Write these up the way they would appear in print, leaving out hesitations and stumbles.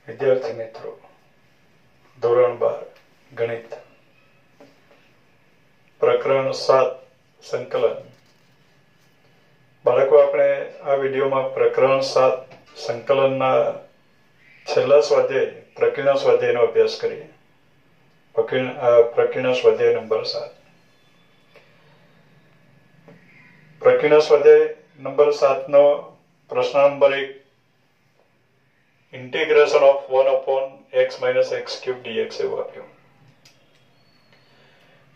विद्यार्थी मित्रों, धोरण 12 गणित प्रकरण 7 संकलन। बाळको આપણે આ વિડિયોમાં પ્રકરણ 7 સંકલનના છેલ્લા સ્વાધ્યાય પ્રકીર્ણ સ્વાધ્યાયનો અભ્યાસ કરીએ। પ્રકીર્ણ સ્વાધ્યાય નંબર 7। પ્રકીર્ણ સ્વાધ્યાય નંબર 7 નો પ્રશ્ન number 1, integration of 1 upon x minus x cube dx એવું આપ્યું।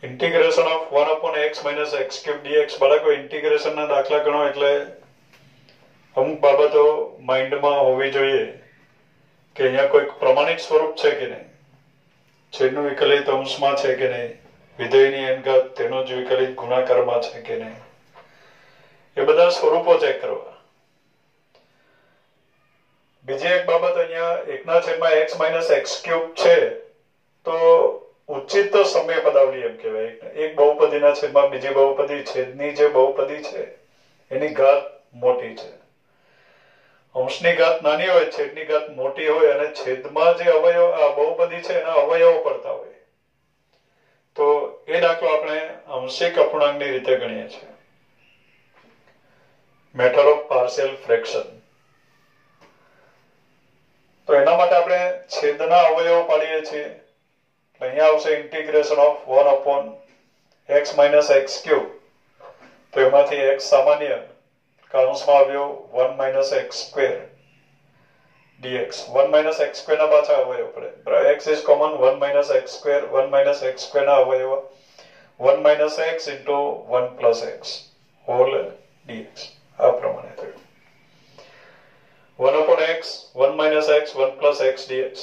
Integration of 1 upon x minus x cube dx બાળકો इंटीग्रेशन ના દાખલા ગણો એટલે અમુક બાબતો માઇન્ડમાં હોવી જોઈએ કે અહીંયા કોઈ પ્રમાણિત સ્વરૂપ છે કે નહીં, છેદનું વિકલિત અંશમાં છે કે નહીં, વિધેયની n ઘાત તેનો જ વિકલિત ગુણાકારમાં છે કે નહીં, એ બધા સ્વરૂપો ચેક કરવા। બીજી એક બાબત અહીંયા 1/x minus x cube છે તો ઉચિત સમય પદાવલી એમ કહેવાય। એક બહુપદીના છેદમાં બીજી બહુપદી, છેદની જે બહુપદી છે એની ઘાત મોટી છે, અંશની ઘાત નાની હોય, છેદની ઘાત મોટી હોય અને છેદમાં જે અવયવ આ બહુપદી છે એના અવયવો પડતા હોય તો એ દાખલો આપણે આંશિક અપૂર્ણાંકની રીતે ગણીએ છીએ। Method of partial fraction. तो एना माटे आपणे छेदना अवयव पाडीए छीए। अहींया आवशे integration of 1 upon x minus x cube। तो एमांथी x सामान्य काउंसमां આવ્યો 1 minus x square dx। 1 minus x square ना पाछा अवयव पड़े बराबर। x is common, 1 minus x square, 1 minus x square ना अवयव 1 minus x into 1 plus x whole dx। आ प्रमाणे थयुं 1 upon x, 1 minus x, 1 plus x dx।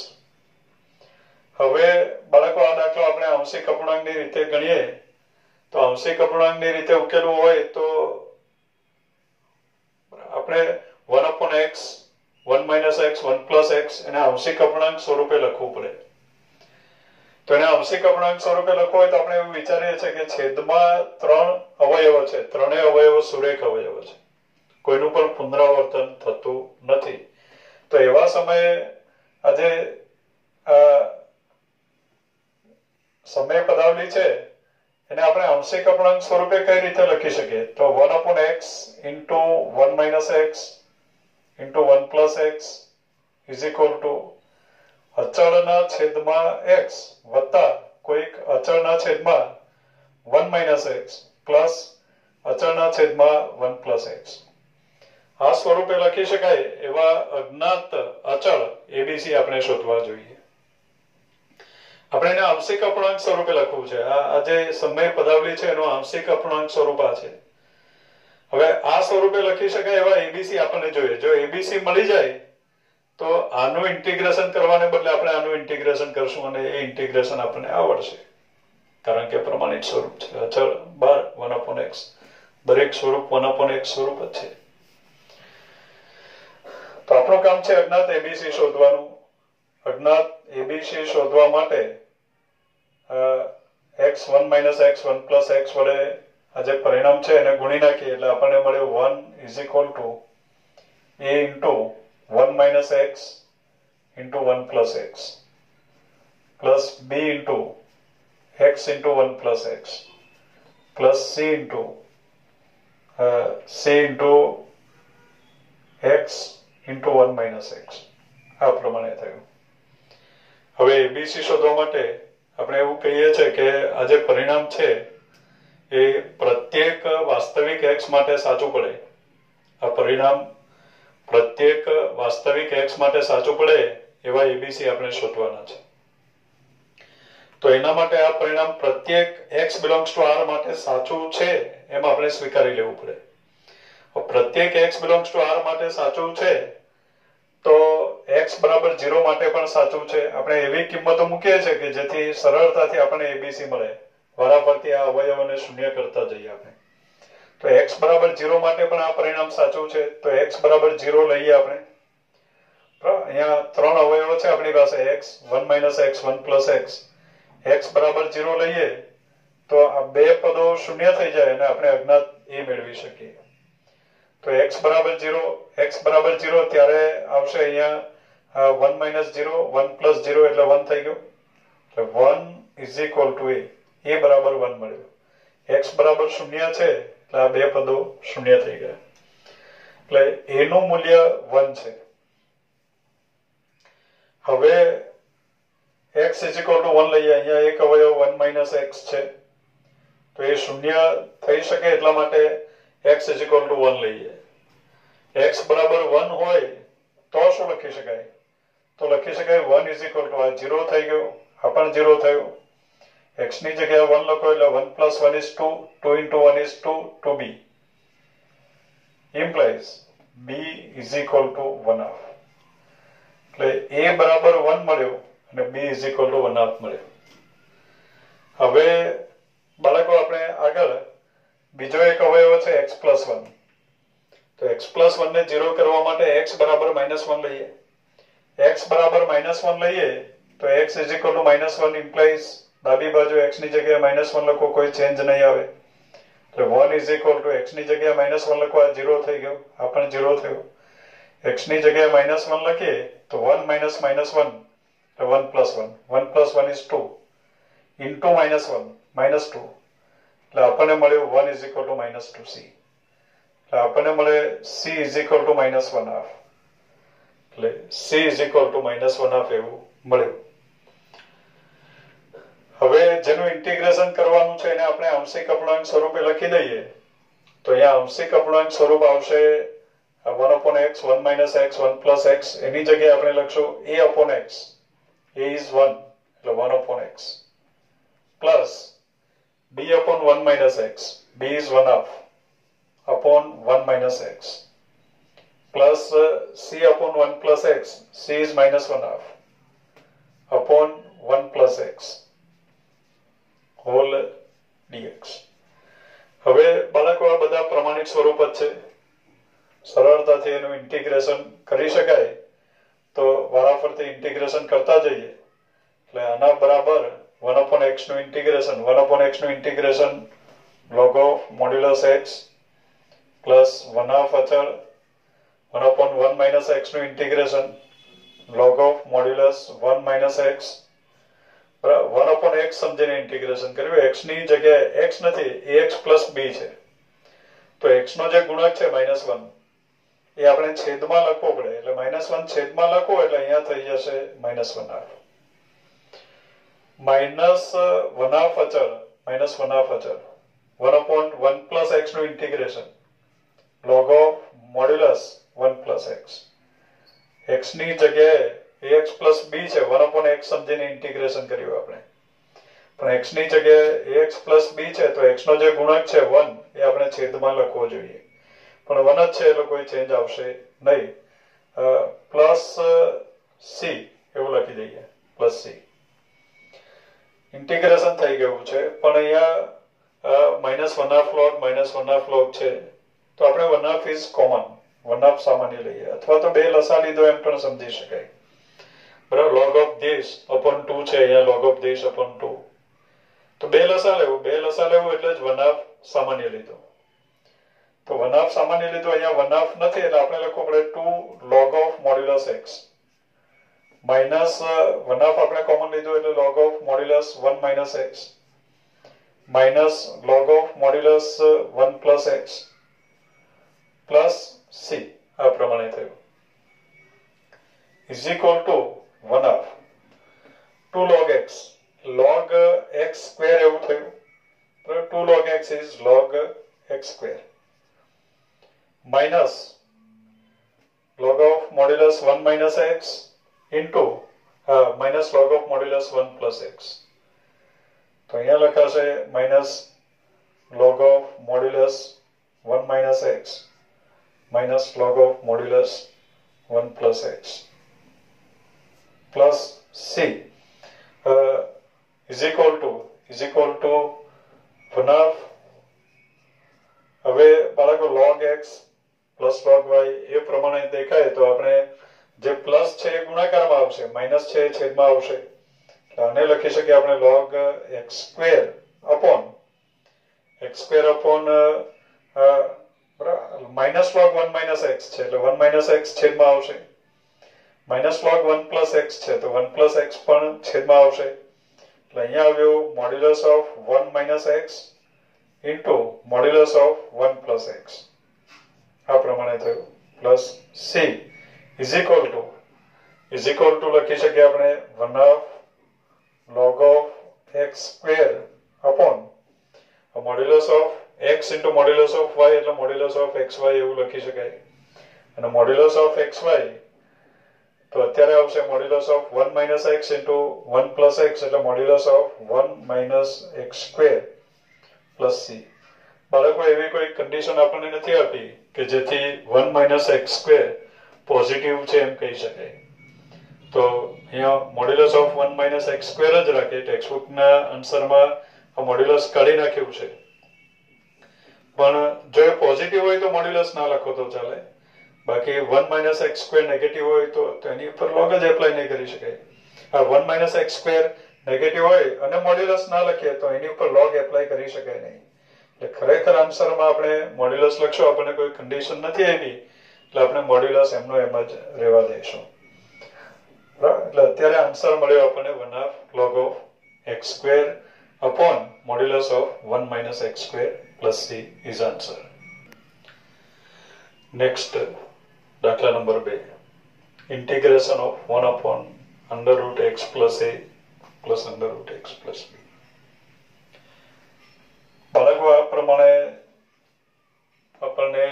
હવે બાળકો આ દાખલો આપણે આંશિક અપૂર્ણાંકની રીતે ગણીએ તો આંશિક અપૂર્ણાંકની રીતે ઉકેલવું હોય તો આપણે 1 upon x, 1 minus x, 1 plus x એને આંશિક અપૂર્ણાંક સ્વરૂપે લખવું પડે। તો એને આંશિક અપૂર્ણાંક સ્વરૂપે લખવું હોય તો આપણે એવું વિચારીએ છીએ કે છેદમાં 3 અવયવો છે, ત્રણેય અવયવો સુરેખ અવયવો છે, કોઈનું પણ પુનરાવર્તન થતું નથી। તો એવા સમયે આજે સમય પદાવલી છે એને આપણે આંશિક અપૂર્ણાંક સ્વરૂપે કઈ રીતે લખી શકીએ? તો 1 upon x into 1 minus x into 1 plus x is equal to અચળના છેદમાં x વત્તા કોઈક અચળના છેદમાં 1 minus x plus અચળના છેદમાં 1 plus x। આ સ્વરૂપે લખી શકાય એવા અજ્ઞાત અચળ એબીસી આપણે શોધવા જોઈએ। આપણે એને આંશિક અપૂર્ણાંક સ્વરૂપે લખવું છે। આ જે સમય પદાવલી છે એનો આંશિક અપૂર્ણાંક સ્વરૂપ આ છે। હવે આ સ્વરૂપે લખી શકાય એવા એબીસી આપણને જોઈએ। જો એબીસી મળી જાય તો આનું ઇન્ટિગ્રેશન કરવાને બદલે આપણે આનું ઇન્ટિગ્રેશન કરશું અને એ ઇન્ટિગ્રેશન આપણને આવડશે કારણ કે પ્રમાણિત સ્વરૂપ છે। અચળ 12 1 upon x, દરેક સ્વરૂપ 1 upon x સ્વરૂપ જ છે। तो આપણું કામ છે અજ્ઞાત એબીસી શોધવાનું। અજ્ઞાત એબીસી શોધવા માટે x1 minus x1 plus x વડે આ જે પરિણામ છે એને ગુણી નાખીએ એટલે આપણને મળે 1 is equal to a into 1 minus x into 1 plus x plus b into x into 1 plus x plus c into x into 1 minus x। આ પ્રમાણે થયું। હવે એબીસી શોધવા માટે આપણે એવું કહીએ છીએ કે આ જે પરિણામ છે એ પ્રત્યેક વાસ્તવિક x માટે સાચું પડે। આ પરિણામ પ્રત્યેક વાસ્તવિક x માટે સાચું પડે એવા એબીસી આપણે શોધવાના છે। તો એના માટે આ પરિણામ પ્રત્યેક x belongs to r માટે સાચું છે એમ આપણે સ્વીકારી લેવું પડે। પ્રત્યેક x belongs to r માટે સાચું છે તો x બરાબર 0 માટે પણ સાચું છે। આપણે એવી કિંમતો મૂકીએ છીએ કે જેથી સરળતાથી આપણને એબીસી મળે। વારાફરતી આ અવયવોને શૂન્ય કરતા જઈએ આપણે। તો x બરાબર 0 માટે પણ આ પરિણામ સાચું છે। તો x બરાબર 0 લઈએ આપણે। અહીંયા ત્રણ અવયવો છે આપણી પાસે x 1 minus x 1 plus x। x બરાબર 0 લઈએ તો આ બે પદો શૂન્ય થઈ જાય અને આપણે અજ્ઞાત a મેળવી શકીએ। तो x बराबर 0 ત્યારે આવશે અહીંયા 1 માઇનસ 0 1 પ્લસ 0 એટલે 1 થઈ ગયો. એટલે 1 ઇઝ ઇક્વલ ટુ એ બરાબર 1 મળ્યું. x બરાબર 0 છે એટલે આ બે પદો 0 થઈ ગયા. એટલે a નું મૂલ્ય 1 છે. હવે x ઇઝ ઇક્વલ ટુ 1 લઈએ. અહીંયા એક અવયવ 1 માઇનસ x છે તો એ 0 થઈ શકે એટલા માટે x ઇઝ ઇક્વલ ટુ 1 લઈએ. x બરાબર 1 હોય તો શું લખી શકાય? તો લખી શકાય 1 ઇઝ ઇક્વલ ટુ આ 0 થઈ ગયો, આ પણ 0 થયું. x ની જગ્યાએ 1 લખો એટલે 1 plus 1 is 2, 2 into 1 is 2, 2b implies b is equal to 1/2. એટલે a બરાબર 1 મળ્યો અને b ઇઝ ઇક્વલ ટુ 1/2 મળ્યો. હવે બાળકો આપણે આગળ બીજો એક અવયવ છે x પ્લસ 1. તો x પ્લસ 1 ને 0 કરવા માટે x બરાબર -1 લઈએ. x બરાબર -1 લઈએ તો x is equal to -1 implies ડાબી બાજુ x ની જગ્યાએ -1 લખો, કોઈ ચેન્જ નહીં આવે. એટલે 1 ઇઝ ઇક્વલ ટુ x ની જગ્યાએ -1 લખો, આ 0 થઈ ગયો, આ પણ 0 થયું. x ની જગ્યાએ -1 લખીએ તો 1 minus -1 એટલે 1 plus 1, 1 plus 1 is 2 into -1 -2 એટલે આપણને મળ્યું 1 is equal to -2c. એટલે આપણને મળે c is equal to -1/2. એટલે c is equal to -1/2 એવું મળ્યું. હવે જેનું ઇન્ટિગ્રેશન કરવાનું છે એને આપણે આંશિક અપૂર્ણાંક સ્વરૂપે લખી દઈએ. તો અહીંયા આંશિક અપૂર્ણાંક સ્વરૂપ આવશે 1/x, 1 minus x, 1 plus x. એની જગ્યાએ આપણે લખશું a/x. a is 1 એટલે 1/x plus b/1 minus x. b is 1/2 upon 1 minus x plus c/1 plus x. c is -1/2 upon 1 plus x whole dx. હવે બાળકો આ બધા પ્રમાણિક સ્વરૂપ જ છે, સરળતાથી એનું ઇન્ટિગ્રેશન કરી શકાય. તો વારાફરતી ઇન્ટિગ્રેશન કરતા જઈએ. એટલે આના બરાબર 1/x નું ઇન્ટિગ્રેશન, 1/x નું integration log of modulus x plus 1/2 અચળ 1/1 minus x નું integration log of modulus 1 minus x 1/x સમજીને ઇન્ટિગ્રેશન કર્યું. x ની જગ્યાએ x નથી, ax plus b છે. તો x નો જે ગુણક છે -1 એ આપણે છેદમાં લખવો પડે. એટલે -1 છેદમાં લખો એટલે અહીંયા થઈ જશે -1/2 -1/2 અચળ -1/2 અચળ 1/1 plus x નું integration log of modulus 1 plus x. x ની જગ્યાએ ax plus b છે, 1/x સમજીને ઇન્ટિગ્રેશન કર્યું આપણે. પણ x ની જગ્યાએ ax plus b છે તો x નો જે ગુણક છે 1 એ આપણે છેદમાં લખવો જોઈએ. પણ 1 જ છે એટલે કોઈ ચેન્જ આવશે નહીં. પ્લસ c એવું લખી દઈએ, પ્લસ c. ઇન્ટિગ્રેશન થઈ ગયું છે. પણ અહીંયા -1/2 log -1/2 log છે તો આપણે 1/2 is common, 1/2 સામાન્ય લઈએ, અથવા તો બે લસા લીધો એમ પણ સમજી શકાય. બરાબર. log of this upon 2 છે, અહીંયા log of this upon 2. તો બે લસા લેવું એટલે જ 1/2 સામાન્ય લીધો. તો 1/2 સામાન્ય લીધો, અહીંયા 1/2 નથી એટલે આપણે લખવું પડે 2 log of modulus x minus 1/2 આપણે કોમન લીધું એટલે log of modulus 1 minus x minus log of modulus 1 plus x plus c. આ પ્રમાણે થયું is equal to 1/2 2 log x log x square એવું થયું. 2 log x is log x square minus log of modulus 1 minus x into minus log of modulus 1 plus x. તો અહીંયા લખાશે minus log of modulus 1 minus x minus log of modulus 1 plus x plus c is equal to 1/2. હવે બાળકો log x plus log y એ પ્રમાણે દેખાય તો આપણે જે પ્લસ છે એ ગુણાકારમાં આવશે, માઇનસ છે એ છેદમાં આવશે. આને લખી શકીએ આપણે log x square upon minus log 1 minus x છે એટલે 1 minus x છેદમાં આવશે માઇનસ log 1 પ્લસ એક્સ છે તો 1 પ્લસ એક્સ પણ છેદમાં આવશે એટલે અહીંયા આવ્યું modulus of 1 minus x into modulus of 1 plus x આ પ્રમાણે થયું plus she is equal to લખી શકીએ આપણે 1 half log of x square upon modulus of x into modulus of y એટલે મોડ્યુલસ ઓફ xy એવું લખી શકાય અને મોડ્યુલસ ઓફ xy તો અત્યારે આવશે modulus of 1 minus x into 1 plus x એટલે modulus of 1 minus x square plus c બાળકો એવી કોઈ કન્ડિશન આપણને નથી આપી કે જેથી 1 minus x square પોઝિટિવ છે એમ કહી શકાય તો અહીંયા modulus of 1 minus x square જ રાખીએ ટેક્સ્ટબુકના આન્સરમાં આ મોડ્યુલસ કાઢી નાખ્યું છે પણ જો એ પોઝિટિવ હોય તો મોડ્યુલસ ના લખો તો ચાલે બાકી 1 minus x square નેગેટિવ હોય તો એની ઉપર log જ એપ્લાય નહીં કરી શકાય આ 1 minus x square નેગેટિવ હોય અને મોડ્યુલસ ના લખીએ તો એની ઉપર log એપ્લાય કરી શકાય નહીં એટલે ખરેખર આન્સરમાં આપણે મોડ્યુલસ લખશું આપણને કોઈ કન્ડિશન નથી આવી એટલે આપણે મોડ્યુલસ એમનો એમ જ રહેવા દઈશું એટલે અત્યારે આન્સર મળ્યો આપણને 1 half log of x square upon modulus of 1 minus x square plus c is answer. Next, દાખલા number 2 integration of 1 upon under root x plus a plus under root x plus b. બાળકો આ પ્રમાણે આપણને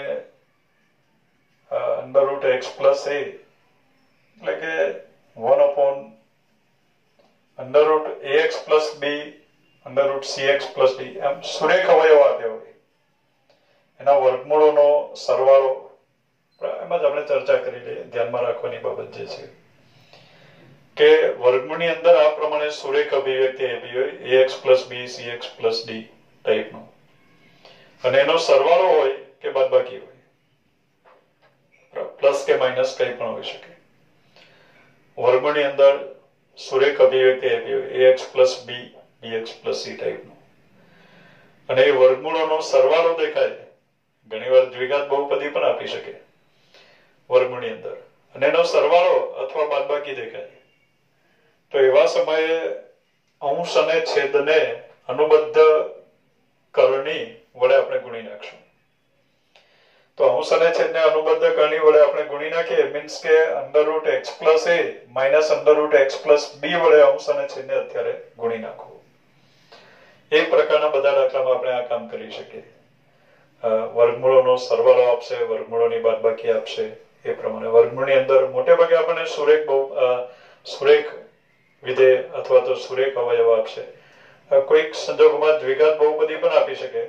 under root x plus a એટલે કે 1 upon under root ax plus b under root cx plus d એમ સુરેખ અવયવ આપ્યા હોય એના વર્ગમૂળોનો સરવાળો એમાં જ આપણે ચર્ચા કરી લઈએ ધ્યાનમાં રાખવાની બાબત જે છે કે વર્ગમૂળની અંદર આ પ્રમાણે સુરેખ અભિવ્યક્તિ આપી હોય ax plus b cx plus d ટાઈપનો અને એનો સરવાળો હોય કે બાદબાકી હોય પ્લસ કે માઇનસ કંઈ પણ હોઈ શકે વર્ગમૂળની અંદર સુરેખ અભિવ્યક્તિ આપી હોય ax plus b bx plus c ટાઈપનો અને એ વર્ગમૂળોનો સરવાળો દેખાય ઘણીવાર દ્વિઘાત બહુપદી પણ આપી શકે વર્ગમૂળની અંદર અને એનો સરવાળો અથવા બાદબાકી દેખાય તો એવા સમયે અંશ અને છેદને અનુબદ્ધ કરણી વડે આપણે ગુણી નાખશું તો અંશ અને છેદને અનુબદ્ધ કરણી વડે આપણે ગુણી નાખીએ મીન્સ કે under root x plus a minus under root x plus b વડે અંશ અને છેદને અત્યારે ગુણી નાખવું એ પ્રકારના બધા દાખલામાં આપણે આ કામ કરી શકીએ વર્ગમૂળોનો સરવાળો આપશે વર્ગમૂળોની બાદબાકી આપશે એ પ્રમાણે વર્ગમૂળની અંદર મોટે ભાગે આપણને સુરેખ વિધેય અથવા તો સુરેખ અવયવ આપશે કોઈક સંજોગોમાં દ્વિઘાત બહુપદી પણ આપી શકે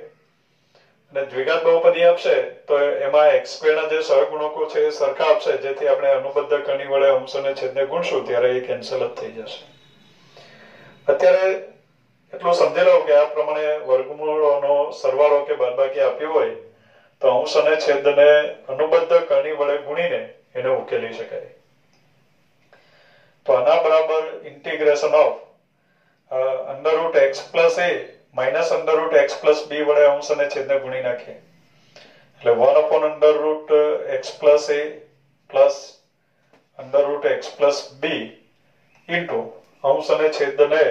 અને દ્વિઘાત બહુપદી આપશે તો એમાં x સ્ક્વેરના જે સહગુણકો છે એ સરખા આપશે જેથી આપણે અનુબદ્ધ કરણી વડે અંશ અને છેદને ગુણશું ત્યારે એ કેન્સલ જ થઈ જશે અત્યારે એટલું સમજી લો કે આ પ્રમાણે વર્ગમૂળોનો સરવાળો કે બાદબાકી આપ્યું હોય તો અંશ અને છેદને અનુબદ્ધ કરણી વડે ગુણીને એને ઉકેલી શકાય તો આના બરાબર integration of under root x plus a minus under root x plus b વડે અંશ અને છેદને ગુણી નાખીએ એટલે 1 upon under root x plus a plus under root x plus b into અંશ અને છેદને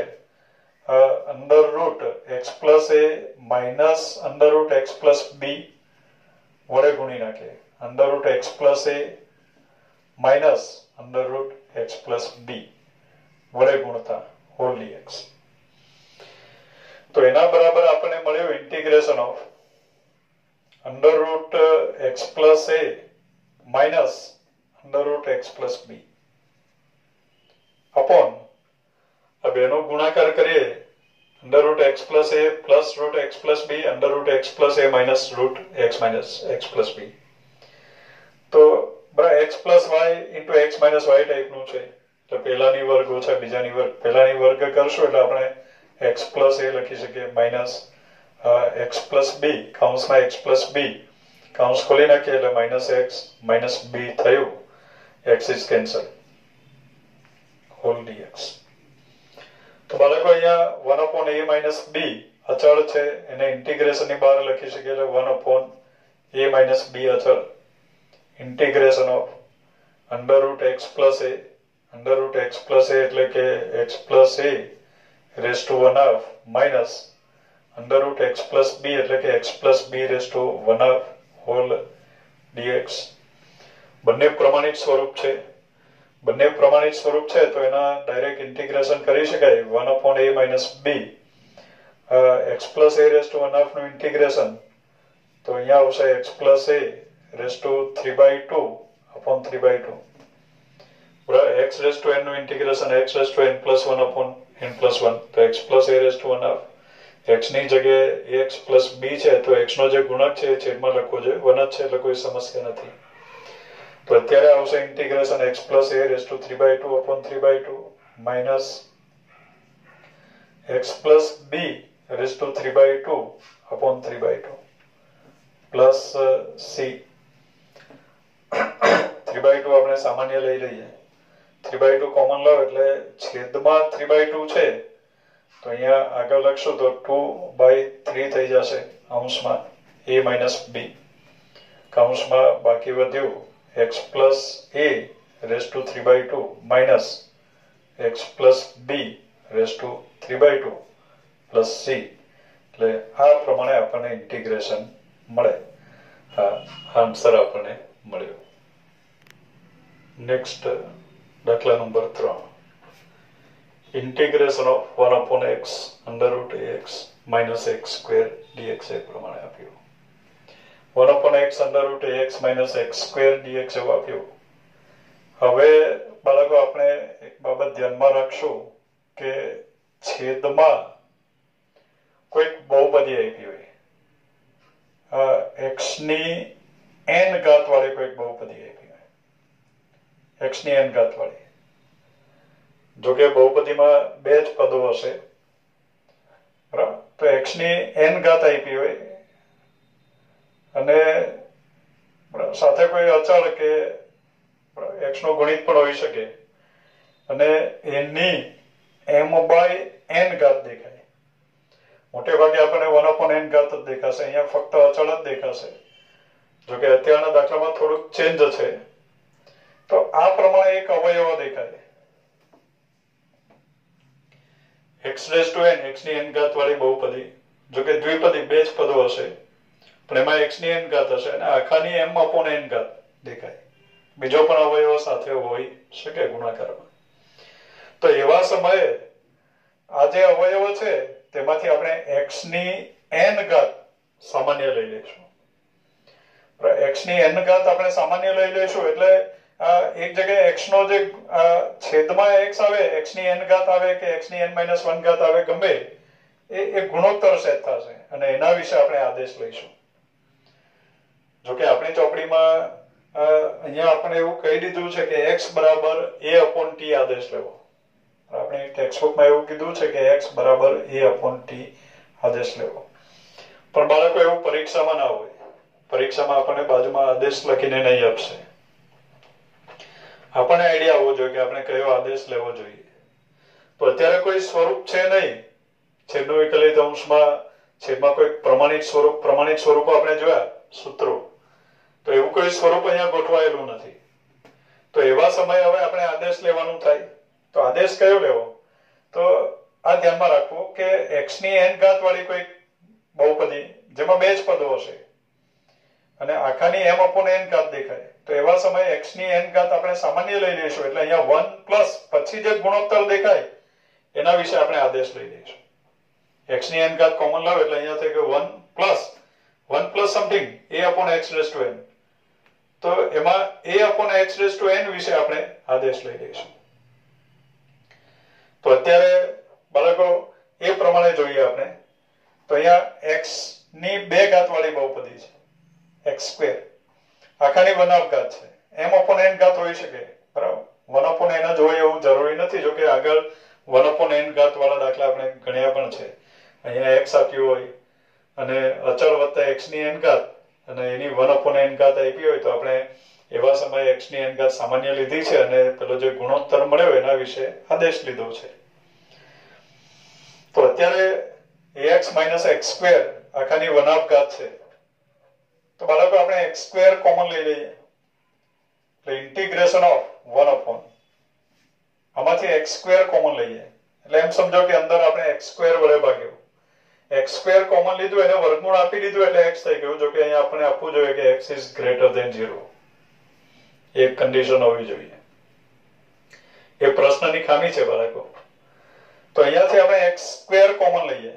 अंडर रूट एक्स प्लस ए minus under root x plus B वड़े गुणी नाखे अंडर रूट एक्स प्लस ए minus under root x plus B वड़े गुणता whole D X तो एना बराबर आपने मळ्यो integration of under root x plus A minus under root x plus B upon अब एनो गुणाकार करिए under root x plus a plus root x plus b under root x plus A minus root x plus b तो x plus y into x minus y type नु छे तो पहलानी वर्ग ओछा बीजानी वर्ग पहलानी वर्ग करशो એટલે આપણે x प्लस a લખી શકીએ माइनस x प्लस b કૌંસમાં x प्लस b કૌંસ ખોલી નાખીએ એટલે माइनस x माइनस b થયું x is cancel whole dx તો બાળકો અહીંયા 1 upon a minus b અચળ છે એને ઇન્ટિગ્રેશન ની બહાર લખી શકીએ એટલે 1 upon a minus b અચળ integration of under root x plus a એટલે કે x plus a raise to 1/2 minus under root x plus b એટલે કે x plus B raise to 1/2 whole d x. બંને પ્રમાણિત સ્વરૂપ છે. તો એના ડાયરેક્ટ ઇન્ટિગ્રેશન કરી શકાય 1/a minus B. X plus a raise to 1/2 નું ઇન્ટિગ્રેશન તો અહીંયા આવશે x plus a raise to 3/2 upon 3/2. બરાબર. એક્સ રેસ ટુ એન નું integration x raise to n plus 1 upon n plus 1 તો x plus a raise to 1/2. X ની જગ્યાએ x plus બી છે તો એક્સ નો જે ગુણક છે એ છેદમાં લખવો જોઈએ. 1 જ છે એટલે કોઈ સમસ્યા નથી. તો અત્યારે આવશે integration x plus a raise to 3/2 upon 3/2 minus x plus B raise to 3/2 upon 3/2 plus C. 3/2 આપણે સામાન્ય લઈ લઈએ. 3/2 કોમન લો એટલે છેદમાં 3/2 છે તો અહીંયા આગળ લખશું તો 2/3 થઈ જશે અંશમાં a માઇનસ બી કૌંસમાં બાકી વધ્યું x plus a raise to 3/2 minus x plus B raise to 3/2 plus C. એટલે આ પ્રમાણે આપણને ઇન્ટિગ્રેશન મળે. આન્સર આપણને મળ્યો. નેક્સ્ટ દાખલા number 3. Integration of 1/x under root ax minus x square d x એ પ્રમાણે આપ્યું. 1/x under root ax minus x square d x એવું આપ્યું. હવે બાળકો આપણે એક બાબત ધ્યાનમાં રાખશું કે છેદમાં કોઈક બહુપદી આપી હોય x ની n ઘાત વાળી કોઈક બહુપદી આપી હોય x ની n ઘાત વાળી. જો કે બહુપદીમાં બે જ પદો હશે. બરાબર. તો x ની n ઘાત આપી હોય અને સાથે કોઈ અચળ કે x નો ગણિત પણ હોઈ શકે અને એની m/n ઘાત દેખાય. મોટે ભાગે આપણને 1/n ઘાત જ દેખાશે. અહીંયા ફક્ત અચળ જ દેખાશે. જો કે અત્યારના દાખલામાં થોડુંક ચેન્જ છે. તો આ પ્રમાણે એક અવયવ દેખાય x raise to n x ની n ઘાત વાળી બહુપદી. જો કે દ્વિપદી બે જ પદો હશે પણ એમાં x ની n ઘાત હશે અને આખાની m/n ઘાત દેખાય. બીજો પણ અવયવ સાથે હોઈ શકે ગુણાકારમાં. તો એવા સમયે આ જે અવયવો છે તેમાંથી આપણે x ની n ઘાત સામાન્ય લઈ લઈશું. x ની n ઘાત આપણે સામાન્ય લઈ લઈશું એટલે એક જગ્યાએ x નો જે છેદમાં x આવે x ની n ઘાત આવે કે x ની n - 1 ઘાત આવે ગમે એ ગુણોત્તર સેટ થશે અને એના વિશે આપણે આદેશ લઈશું. જો કે આપણી ચોપડીમાં અહીંયા આપણે એવું કહી દીધું છે કે x બરાબર a/t આદેશ લેવો. આપણે ટેક્સ્ટબુકમાં એવું કીધું છે કે x બરાબર a/t આદેશ લેવો. પણ બાળકો એવું પરીક્ષામાં ના હોય. પરીક્ષામાં આપણને બાજુમાં આદેશ લખીને નહીં આપશે. આપણને આઈડિયા આવવો જોઈએ કે આપણે કયો આદેશ લેવો જોઈએ. તો અત્યારે કોઈ સ્વરૂપ છે નહીં. છેદનું વિકલિત અંશમાં છેદમાં કોઈ પ્રમાણિત સ્વરૂપ આપણે જોયા સૂત્રો. તો એવું કોઈ સ્વરૂપ અહીંયા ગોઠવાયેલું નથી. તો એવા સમયે હવે આપણે આદેશ લેવાનું થાય. તો આદેશ કયો લેવો? તો આ ધ્યાનમાં રાખવું કે x ની n ઘાત વાળી કોઈ બહુપદી જેમાં બે જ પદો હશે અને આખાની m/n ઘાત દેખાય. તો એવા સમયે x ની n ઘાત આપણે સામાન્ય લઈ લઈશું એટલે અહીંયા 1 પ્લસ પછી જે ગુણોત્તર દેખાય એના વિશે આપણે આદેશ લઈ લઈશું. x ની n ઘાત કોમન લાવો એટલે અહીંયા થઈ ગયો 1 plus something a/x raise to n. તો એમાં a/x રેઝ ટુ n વિશે આપણે આદેશ લઈ લઈશું. તો અત્યારે બાળકો એ પ્રમાણે જોઈએ આપણે. તો અહીંયા x ની 2 ઘાત વાળી બહુપદી છે x સ્ક્વેર આખાની 1/2 ઘાત છે. m/n ઘાત હોઈ શકે. બરાબર. 1/n જ હોય એવું જરૂરી નથી. જો કે આગળ 1/n ઘાત વાળા દાખલા આપણે ગણ્યા પણ છે. અહીંયા x આપ્યું હોય અને અચળ વત્તા x ની n ઘાત અને એની 1/n ઘાત આપી હોય તો આપણે એવા સમયે x ની n ઘાત સામાન્ય લીધી છે અને પેલો જે ગુણોત્તર મળ્યો એના વિશે આદેશ લીધો છે. તો અત્યારે ax - x સ્ક્વેર આખાની 1/2 ઘાત છે. તો બાળકો આપણે x સ્ક્વેર કોમન લઈ લઈએ. એટલે ઇન્ટિગ્રેશન ઓફ 1 અપોન આમાંથી x² કોમન લઈએ એટલે એમ સમજો કે અંદર આપણે x² વડે ભાગ્યો x² કોમન લીધું એને વર્ગમૂળ આપી દીધું એટલે x થઈ ગયું જો કે અહીંયા આપણે આપવું જોઈએ કે x ઇઝ ગ્રેટર ધેન 0 એક કન્ડિશન હોવી જોઈએ એ પ્રશ્નની ખામી છે બાળકો તો અહીંયાથી આપણે x² કોમન લઈએ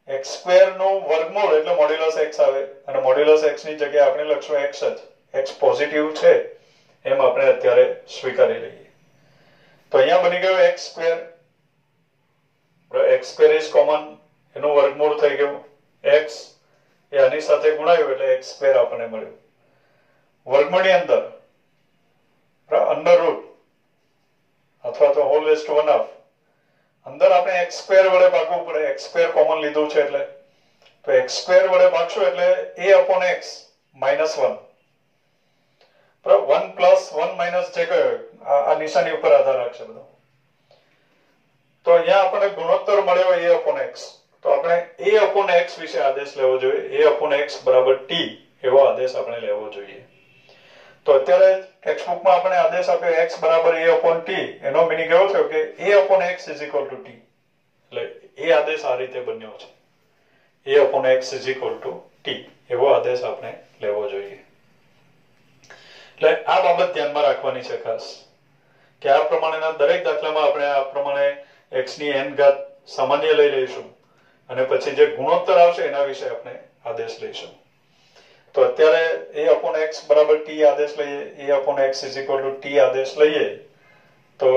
x² નું વર્ગમૂળ એટલે મોડ્યુલસ x આવે અને મોડ્યુલસ x ની જગ્યાએ આપણે લખશું x જ x પોઝિટિવ છે એમ આપણે અત્યારે સ્વીકારી લઈએ તો અહીંયા બની ગયો x². x² ઇઝ કોમન એનું વર્ગમૂળ થઈ ગયું x એ આની સાથે ગુણાયું એટલે x² આપણને મળ્યું વર્ગમૂળની અંદર અંડર રૂટ અથવા તો હોલ રેઝ ટુ 1/2 અંદર આપણે x² વડે ભાગવું પડે x² કોમન લીધું છે એટલે તો x² વડે ભાગશું એટલે a upon x minus 1 1 plus 1 minus જે કયો આ નિશાની ઉપર આધાર રાખશે બધો તો અહીંયા આપણને ગુણોત્તર મળ્યો a upon x તો આપણે a upon x વિશે આદેશ લેવો જોઈએ a upon x બરાબર t એવો આદેશ આપણે લેવો જોઈએ તો અત્યારે ટેક્સ્ટબુક માં આપણે આદેશ આપ્યો x બરાબર a upon t એનો મીનિંગ એવો થયો કે a upon x is equal to t એટલે એ આદેશ આ રીતે બન્યો છે a upon x is equal to t એવો આદેશ આપણે લેવો જોઈએ એટલે આ બાબત ધ્યાનમાં રાખવાની છે ખાસ કે આ પ્રમાણેના દરેક દાખલામાં આપણે આ પ્રમાણે x ની n ઘાત સામાન્ય લઈ લઈશું અને પછી જે ગુણોત્તર આવશે એના વિશે આપણે આદેશ લઈશું તો અત્યારે a upon x બરાબર t આદેશ લઈએ a upon x is equal to t આદેશ લઈએ તો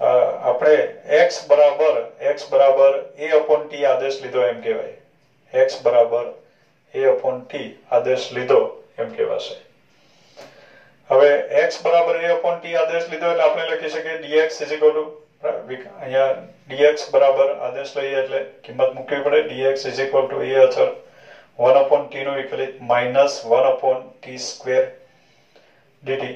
આપણે x બરાબર a upon t આદેશ લીધો એમ કહેવાય x બરાબર a upon t આદેશ લીધો એમ કહેવાશે હવે x બરાબર a upon t આદેશ લીધો એટલે આપણે લખી શકીએ dx is equal to અહીંયા dx બરાબર આદેશ લઈએ એટલે કિંમત મૂકવી પડે dx is equal to a અચળ 1 upon t નું વિકલિત minus 1 upon t square dt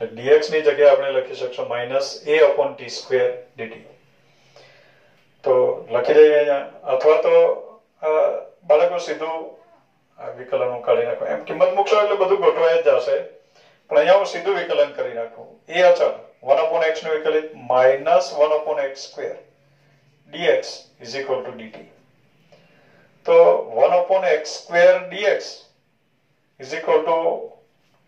dx ની જગ્યાએ આપણે લખી શકશું minus a upon t square dt તો લખી દઈએ અહીંયા અથવા તો બાળકો સીધું વિકલન કાઢી નાખો એમ કિંમત મૂકશો એટલે બધું ગોઠવાઈ જ જશે પણ અહીંયા હું સીધું વિકલન કરી નાખું a અચળ 1 upon x નું વિકલિત minus 1 upon x square dx is equal to dt તો 1 upon x square dx is equal to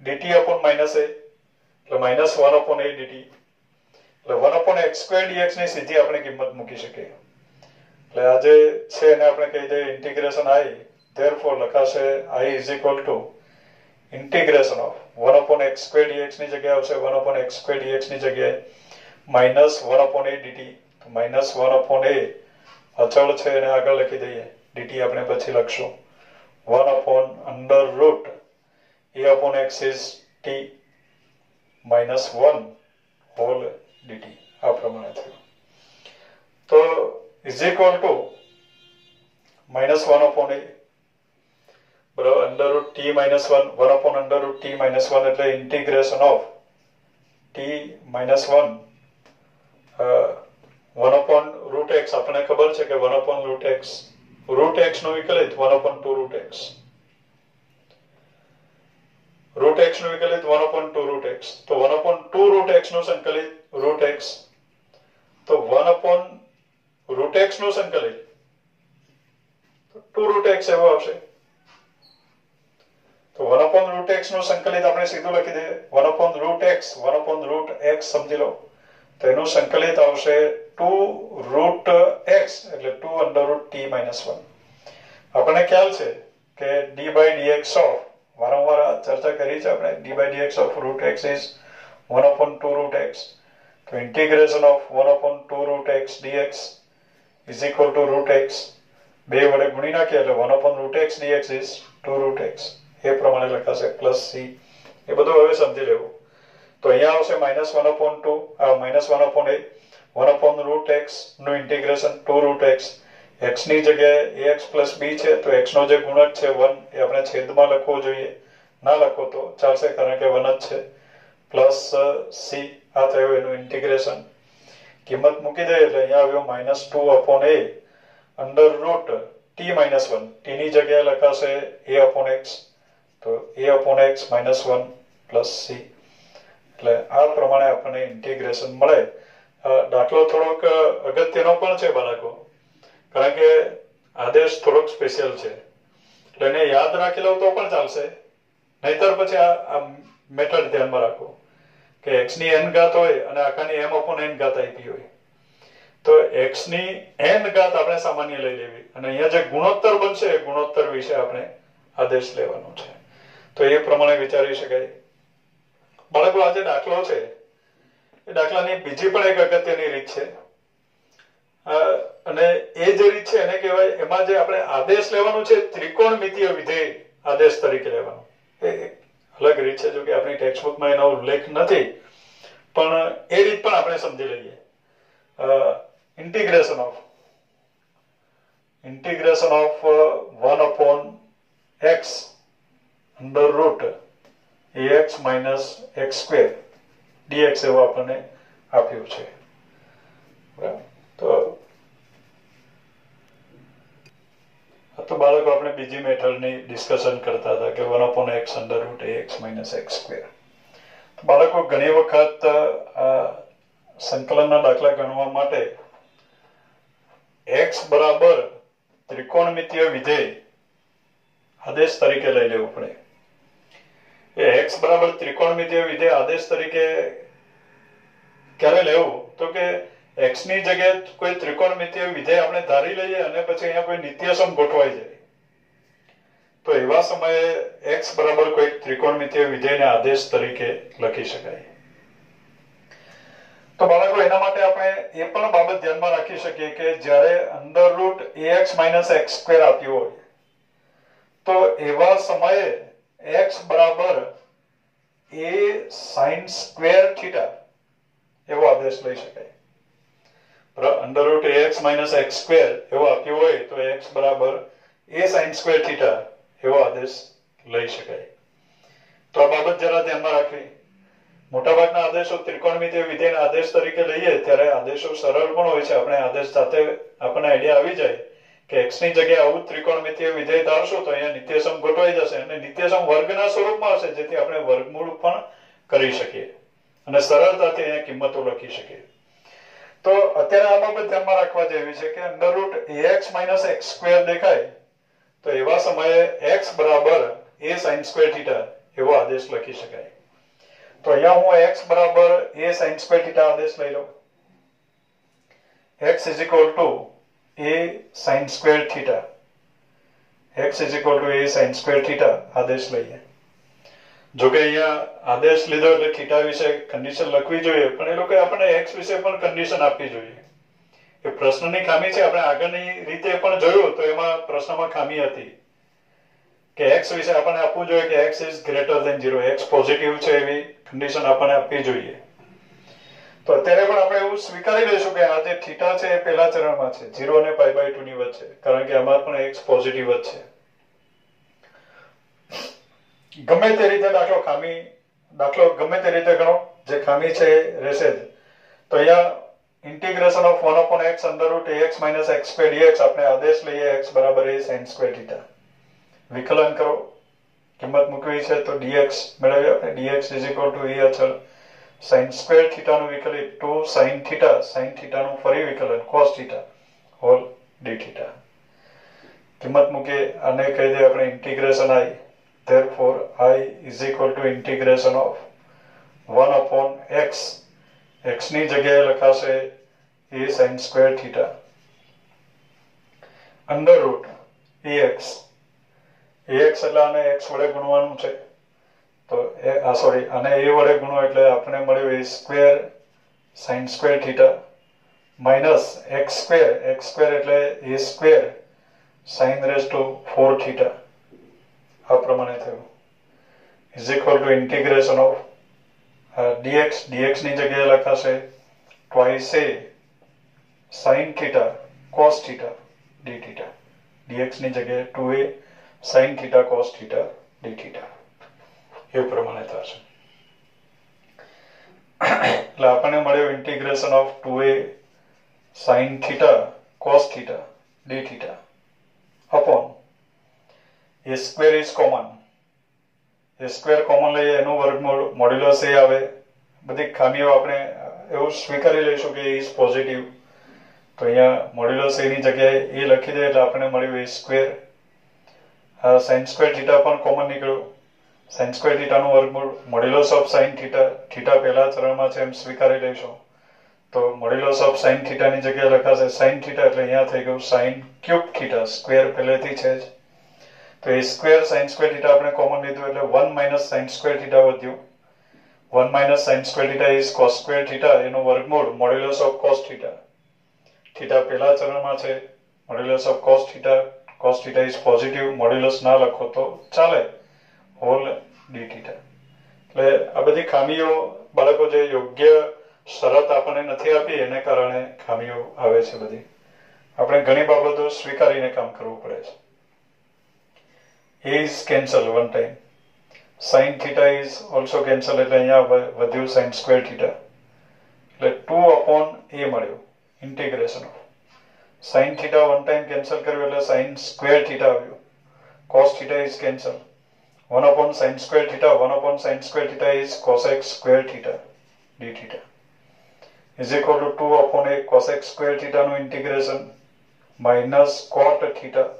dt upon minus a એટલે minus 1 upon a dt એટલે 1 upon x square dx ની સીધી આપણે કિંમત મૂકી શકીએ એટલે આ જે છે એને આપણે કહી દઈએ ઇન્ટિગ્રેશન i therefore લખાશે i is equal to integration of 1 upon x square dx ની જગ્યાએ આવશે 1 upon x square dx ની જગ્યાએ minus 1 upon a dt તો minus 1 upon a અચળ છે એને આગળ લખી દઈએ dt આપણે પછી લખશું 1 upon under root a upon x is t minus 1 whole dt આ પ્રમાણે થયું તો is equal to minus 1 upon a બરાબર under root t minus 1 1 upon under root t minus 1 એટલે integration of t minus 1 1 upon root x આપણને ખબર છે કે 1 upon root x નું વિકલિત 1 upon 2 root x root x નું વિકલિત 1 upon 2 root x તો 1 upon 2 root x નું સંકલિત root x તો 1 upon root x નું સંકલિત 2 root x એવો આવશે તો 1 upon root x નું સંકલિત આપણે સીધું લખી દઈએ 1 upon root x સમજી લો તો એનું સંકલિત આવશે 2 root x એટલે 2 under root t minus 1 આપણને ખ્યાલ છે કે d by dx of વારંવાર ચર્ચા કરી છે આપણે d by dx of root x is 1 upon 2 root x તો integration of 1 upon 2 root x dx is equal to root x બે વડે ગુણી નાખીએ એટલે 1 upon root x dx is 2 root x એ પ્રમાણે લખાશે પ્લસ c એ બધું હવે સમજી લેવું તો અહીંયા આવશે -1 upon 2 -1 upon a 1 upon root x નું ઇન્ટિગ્રેશન 2 root x x ની જગ્યાએ ax plus b છે તો x નો જે ગુણક છે 1 એ આપણે છેદમાં લખવો જોઈએ ના લખો તો ચાલશે કારણ કે 1 જ છે પ્લસ c આ થયું એનું ઇન્ટિગ્રેશન કિંમત મૂકી દઈએ એટલે અહીંયા આવ્યો -2 upon a under root t minus 1 t ની જગ્યાએ લખાશે a upon x તો a upon x minus 1 plus C. એટલે આ પ્રમાણે આપણને ઇન્ટિગ્રેશન મળે. દાખલો થોડોક અગત્યનો પણ છે બાળકો, કારણ કે આદેશ થોડોક સ્પેશિયલ છે, એટલે એને યાદ રાખી લો તો પણ ચાલશે, નહીતર પછી આ મેથડ ધ્યાનમાં રાખો કે x ની n ઘાત હોય અને આખાની m upon n ઘાત આપી હોય તો x ની n ઘાત આપણે સામાન્ય લઈ લેવી અને અહીંયા જે ગુણોત્તર બનશે એ ગુણોત્તર વિશે આપણે આદેશ લેવાનો છે. તો એ પ્રમાણે વિચારી શકાય. બાળકો આ જે દાખલો છે એ દાખલાની બીજી પણ એક અગત્યની રીત છે, અને એ જે રીત છે એને કહેવાય, એમાં જે આપણે આદેશ લેવાનું છે ત્રિકોણમિતીય વિધેય આદેશ તરીકે લેવાનું. એ અલગ રીત છે, જો કે આપણી ટેક્સ્ટબુકમાં એનો ઉલ્લેખ નથી, પણ એ રીત પણ આપણે સમજી લઈએ. Integration of 1 upon x under root ax minus x square dx એવું આપણને આપ્યું છે. તો બાળકો આપણે બીજી મેથડની ડિસ્કશન કરતા હતા કે 1 upon x under root ax minus x square. બાળકો ઘણી વખત સંકલનના દાખલા ગણવા માટે x બરાબર ત્રિકોણમિતીય વિધેય આદેશ તરીકે લઈ લેવું પડે. એ x બરાબર ત્રિકોણમિતીય વિધેય આદેશ તરીકે ક્યારે લેવું તો કે x ની જગ્યાએ કોઈ ત્રિકોણમિતીય વિધેય આપણે ધારી લઈએ અને પછી અહીંયા કોઈ નિત્યસમ ગોઠવાઈ જાય તો એવા સમયે x બરાબર કોઈ ત્રિકોણમિતીય વિધેયને આદેશ તરીકે લખી શકાય. તો બાળકો એના માટે આપણે એ પણ બાબત ધ્યાનમાં રાખી શકીએ કે જ્યારે under root ax minus x square આપ્યું હોય તો એવા સમયે x બરાબર a sin square theta એવો આદેશ લઈ શકાય. Under root ax minus x square એવો આપ્યું હોય તો x બરાબર a sin square theta એવો આદેશ લઈ શકાય. તો આ બાબત જરા ધ્યાનમાં રાખવી. મોટાભાગના આદેશો ત્રિકોણમિતીય વિધેયના આદેશ તરીકે લઈએ ત્યારે આદેશો સરળ પણ હોય છે. આપણે આદેશ સાથે આપણને આઈડિયા આવી જાય કે x ની જગ્યાએ આવું ત્રિકોણમિતીય વિધેય ધારશો તો અહીંયા નિત્યસમ ગોઠવાઈ જશે અને નિત્યસમ વર્ગના સ્વરૂપમાં હશે, જેથી આપણે વર્ગમૂળ પણ કરી શકીએ અને સરળતાથી અહીંયા કિંમતો લખી શકીએ. તો અત્યારે આ બાબત ધ્યાનમાં રાખવા જેવી છે કે under root ax minus x square દેખાય તો એવા સમયે x બરાબર a sin square theta એવો આદેશ લખી શકાય. તો અહીંયા હું x બરાબર a sin square theta આદેશ લઈ લઉં. x is equal to a sin square theta. x is equal to a sin square theta આદેશ લઈએ. જો કે અહીંયા આદેશ લીધો એટલે થીટા વિશે કન્ડિશન લખવી જોઈએ, પણ એ લોકો આપણને x વિશે પણ કન્ડિશન આપવી જોઈએ. એ પ્રશ્નની ખામી છે. આપણે આગળની રીતે પણ જોયું તો એમાં પ્રશ્નમાં ખામી હતી કે x વિશે આપણને આપવું જોઈએ કે x is greater than 0, x positive છે એવી કન્ડિશન આપણને આપવી જોઈએ. તો અત્યારે પણ આપણે એવું સ્વીકારી લઈશું કે આ જે થીટા છે એ પહેલા ચરણમાં છે 0 અને π/2 ની વચ્ચે, કારણ કે આમાં પણ x પોઝિટિવ જ છે. ગમે તે રીતે દાખલો ગમે તે રીતે ગણો, જે ખામી છે એ રહેશે જ. તો અહીંયા integration of 1 upon x under root ax minus x square dx આપણે આદેશ લઈએ x બરાબર a sin square theta. વિકલન કરો, કિંમત મૂકવી છે તો dx મેળવીએ આપણે. dx is equal to a અચળ sin square theta નું વિકલિત 2 sin theta નું ફરી વિકલન cos theta whole d theta. કિંમત મૂકીએ, આને કહી દે આપણે integration i. Therefore I is equal to integration of 1 upon x. x ની જગ્યાએ લખાશે a sin square theta under root ax. ax એટલે આને x વડે ગુણવાનું છે તો આને a વડે ગુણો એટલે આપણે મળ્યું a square sin square theta minus x square એટલે a square sin raised to 4 theta આ પ્રમાણે થયું is equal to integration of dx ની જગ્યાએ લખાશે twice a sin theta cos theta d theta. dx ની જગ્યાએ 2a sin theta cos theta d theta એ પ્રમાણે થશે. એટલે આપણને મળ્યું integration of 2a sin theta cos theta d theta upon a square is common. A square common લઈએ એનું વર્ગમૂળ મોડ્યુલસ એ આવે. બધી ખામીઓ આપણે એવું સ્વીકારી લઈશું કે ઇઝ પોઝિટિવ. તો અહીંયા મોડ્યુલસ એની જગ્યાએ એ લખી દે એટલે આપણને મળ્યું એ સ્ક્વેર. આ સાઇન સ્ક્વેર થીટા પણ કોમન નીકળ્યું. સાઇન સ્ક્વેર થીટાનું વર્ગમૂળ modulus of sine theta. Theta પહેલા ચરણમાં છે એમ સ્વીકારી લઈશું. તો મોડ્યુલસ ઓફ સાઇન થીટાની જગ્યાએ લખાશે સાઇન થીટા એટલે અહીંયા થઈ ગયું સાઇન ક્યુબ થીટા. સ્ક્વેર પહેલેથી છે જ. તો a square sine square theta આપણે કોમન લીધું એટલે 1 માઇનસ સાઇન સ્ક્વેર થીટા વધ્યું. 1 minus sine square theta is cos square theta. એનું વર્ગમૂળ modulus of cos theta. Theta પહેલા ચરણમાં છે. Modulus of cos theta. Cos theta is positive. Modulus ના લખો તો ચાલે. Whole d theta. એટલે આ બધી ખામીઓ બાળકો જે યોગ્ય શરત આપણને નથી આપી એને કારણે ખામીઓ આવે છે. બધી આપણે ઘણી બાબતો સ્વીકારીને કામ કરવું પડે છે. A is cancel one time. Sin theta is also cancel એટલે અહીંયા વધ્યું sin square theta. એટલે 2 upon a મળ્યું. Integration of sin theta one time cancel કર્યું એટલે sin square theta આવ્યું. cos theta is cancel. 1 upon sin square theta. 1 upon sin square theta is cosec square theta d theta is equal to 2 upon a cosec square theta નું integration minus cot theta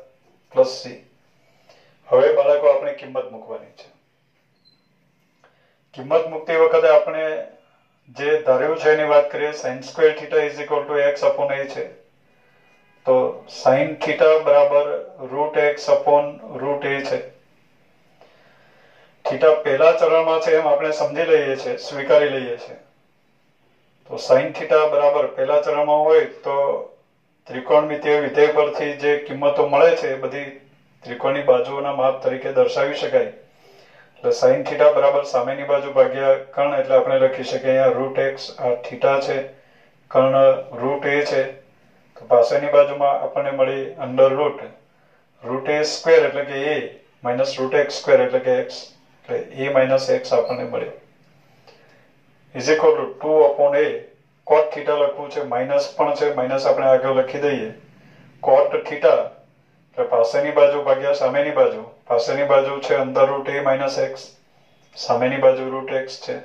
plus c. હવે બાળકો આપણે કિંમત મૂકવાની છે. કિંમત મૂકતી વખતે આપણે જે ધાર્યું છે એની વાત કરીએ. sin square theta is equal to x upon a છે. તો sin theta બરાબર root x upon root a છે. થીટા પહેલા ચરણમાં છે એમ આપણે સમજી લઈએ છીએ, સ્વીકારી લઈએ છીએ. તો sin theta બરાબર પહેલા ચરણમાં હોય તો ત્રિકોણમિતીય વિધેય પરથી જે કિંમતો મળે છે એ બધી ત્રિકોણની બાજુઓના માપ તરીકે દર્શાવી શકાય. એટલે sin theta બરાબર સામેની બાજુ ભાગ્યા કર્ણ એટલે આપણે લખી શકીએ અહીંયા રૂટ x. આ થીટા છે, કર્ણ રૂટ a છે. તો પાસેની બાજુમાં આપણને મળી અંડર રૂટ a સ્ક્વેર એટલે કે a minus route x square એટલે કે x. એટલે a માઇનસ x આપણને મળ્યો. Is equal to 2 upon a. Coat theta લખવું છે, માઇનસ પણ છે, માઇનસ આપણે આગળ લખી દઈએ. કોટ થીટા એટલે પાસેની બાજુ ભાગ્યા સામેની બાજુ. પાસેની બાજુ છે under route a minus x, સામેની બાજુ રૂટ x છે.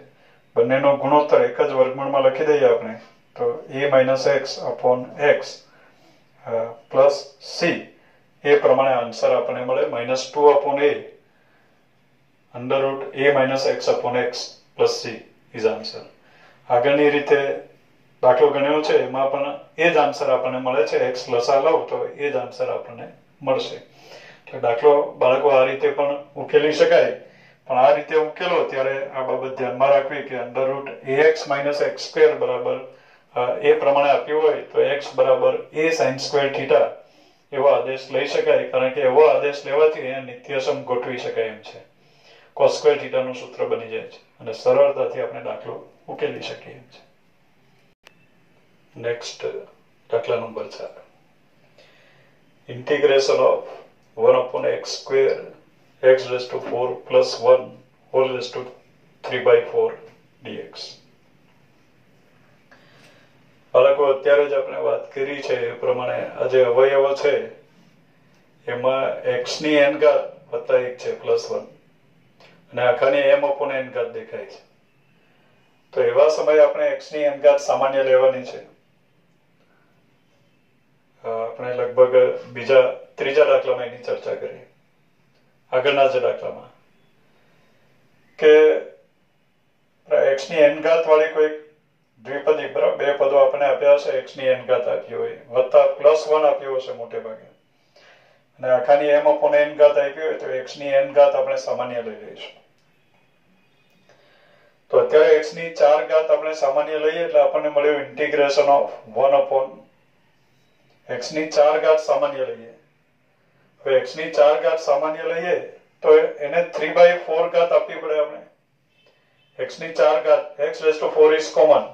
બંનેનો ગુણોત્તર એક જ વર્ગમૂળમાં લખી દઈએ આપણે. તો a minus x upon x plus c. એ પ્રમાણે આન્સર આપણને મળે -2 upon a under route a minus x upon x plus c is answer. આગળની રીતે દાખલો ગણ્યો છે એમાં પણ એ જ આન્સર આપણને મળે છે. x લસા લઉં તો એ જ આન્સર આપણને મળશે. એટલે દાખલો બાળકો આ રીતે પણ ઉકેલી શકાય. પણ આ રીતે ઉકેલો ત્યારે આ બાબત ધ્યાનમાં રાખવી કે under root ax minus x square બરાબર એ પ્રમાણે આપ્યું હોય તો x બરાબર a sin સ્ક્વેર થીટા એવો આદેશ લઈ શકાય. કારણ કે એવો આદેશ લેવાથી અહીંયા નિત્યસમ ગોઠવી શકાય એમ છે. cos સ્ક્વેર થીટાનું સૂત્ર બની જાય છે અને સરળતાથી આપણે દાખલો ઉકેલી શકીએ એમ છે. નેક્સ્ટ દાખલા number 4. Integration of 1 upon x square x raised to 4 plus 1 whole raised to 3/4 dx. બાળકો અત્યારે જ આપણે વાત કરી છે એ પ્રમાણે આ જે અવયવો છે એમાં x ની n ઘાત વત્તા 1 છે પ્લસ 1 અને આખાની m upon n ઘાત દેખાય છે. તો એવા સમયે આપણે x ની n ઘાત સામાન્ય લેવાની છે. આપણે લગભગ ત્રીજા દાખલામાં એની ચર્ચા કરી. આગળના જ દાખલામાં કે x ની n ઘાત વાળી કોઈ દ્વિપદી બરાબર બે પદો આપણે આપ્યા હશે. x ની n ઘાત આપી હોય વત્તા પ્લસ 1 આપ્યું હશે મોટે ભાગે અને આખાની m upon n ઘાત આપી હોય તો x ની n ઘાત આપણે સામાન્ય લઈ લઈશું. તો અત્યારે x ની 4 ઘાત આપણે સામાન્ય લઈએ એટલે આપણને મળ્યું ઇન્ટિગ્રેશન ઓફ 1 upon x ની 4 ઘાત સામાન્ય લઈએ. હવે x ની 4 ઘાત સામાન્ય લઈએ તો એને 3/4 ઘાત આપવી પડે આપણે. x ની 4 ઘાત x raised to 4 is common.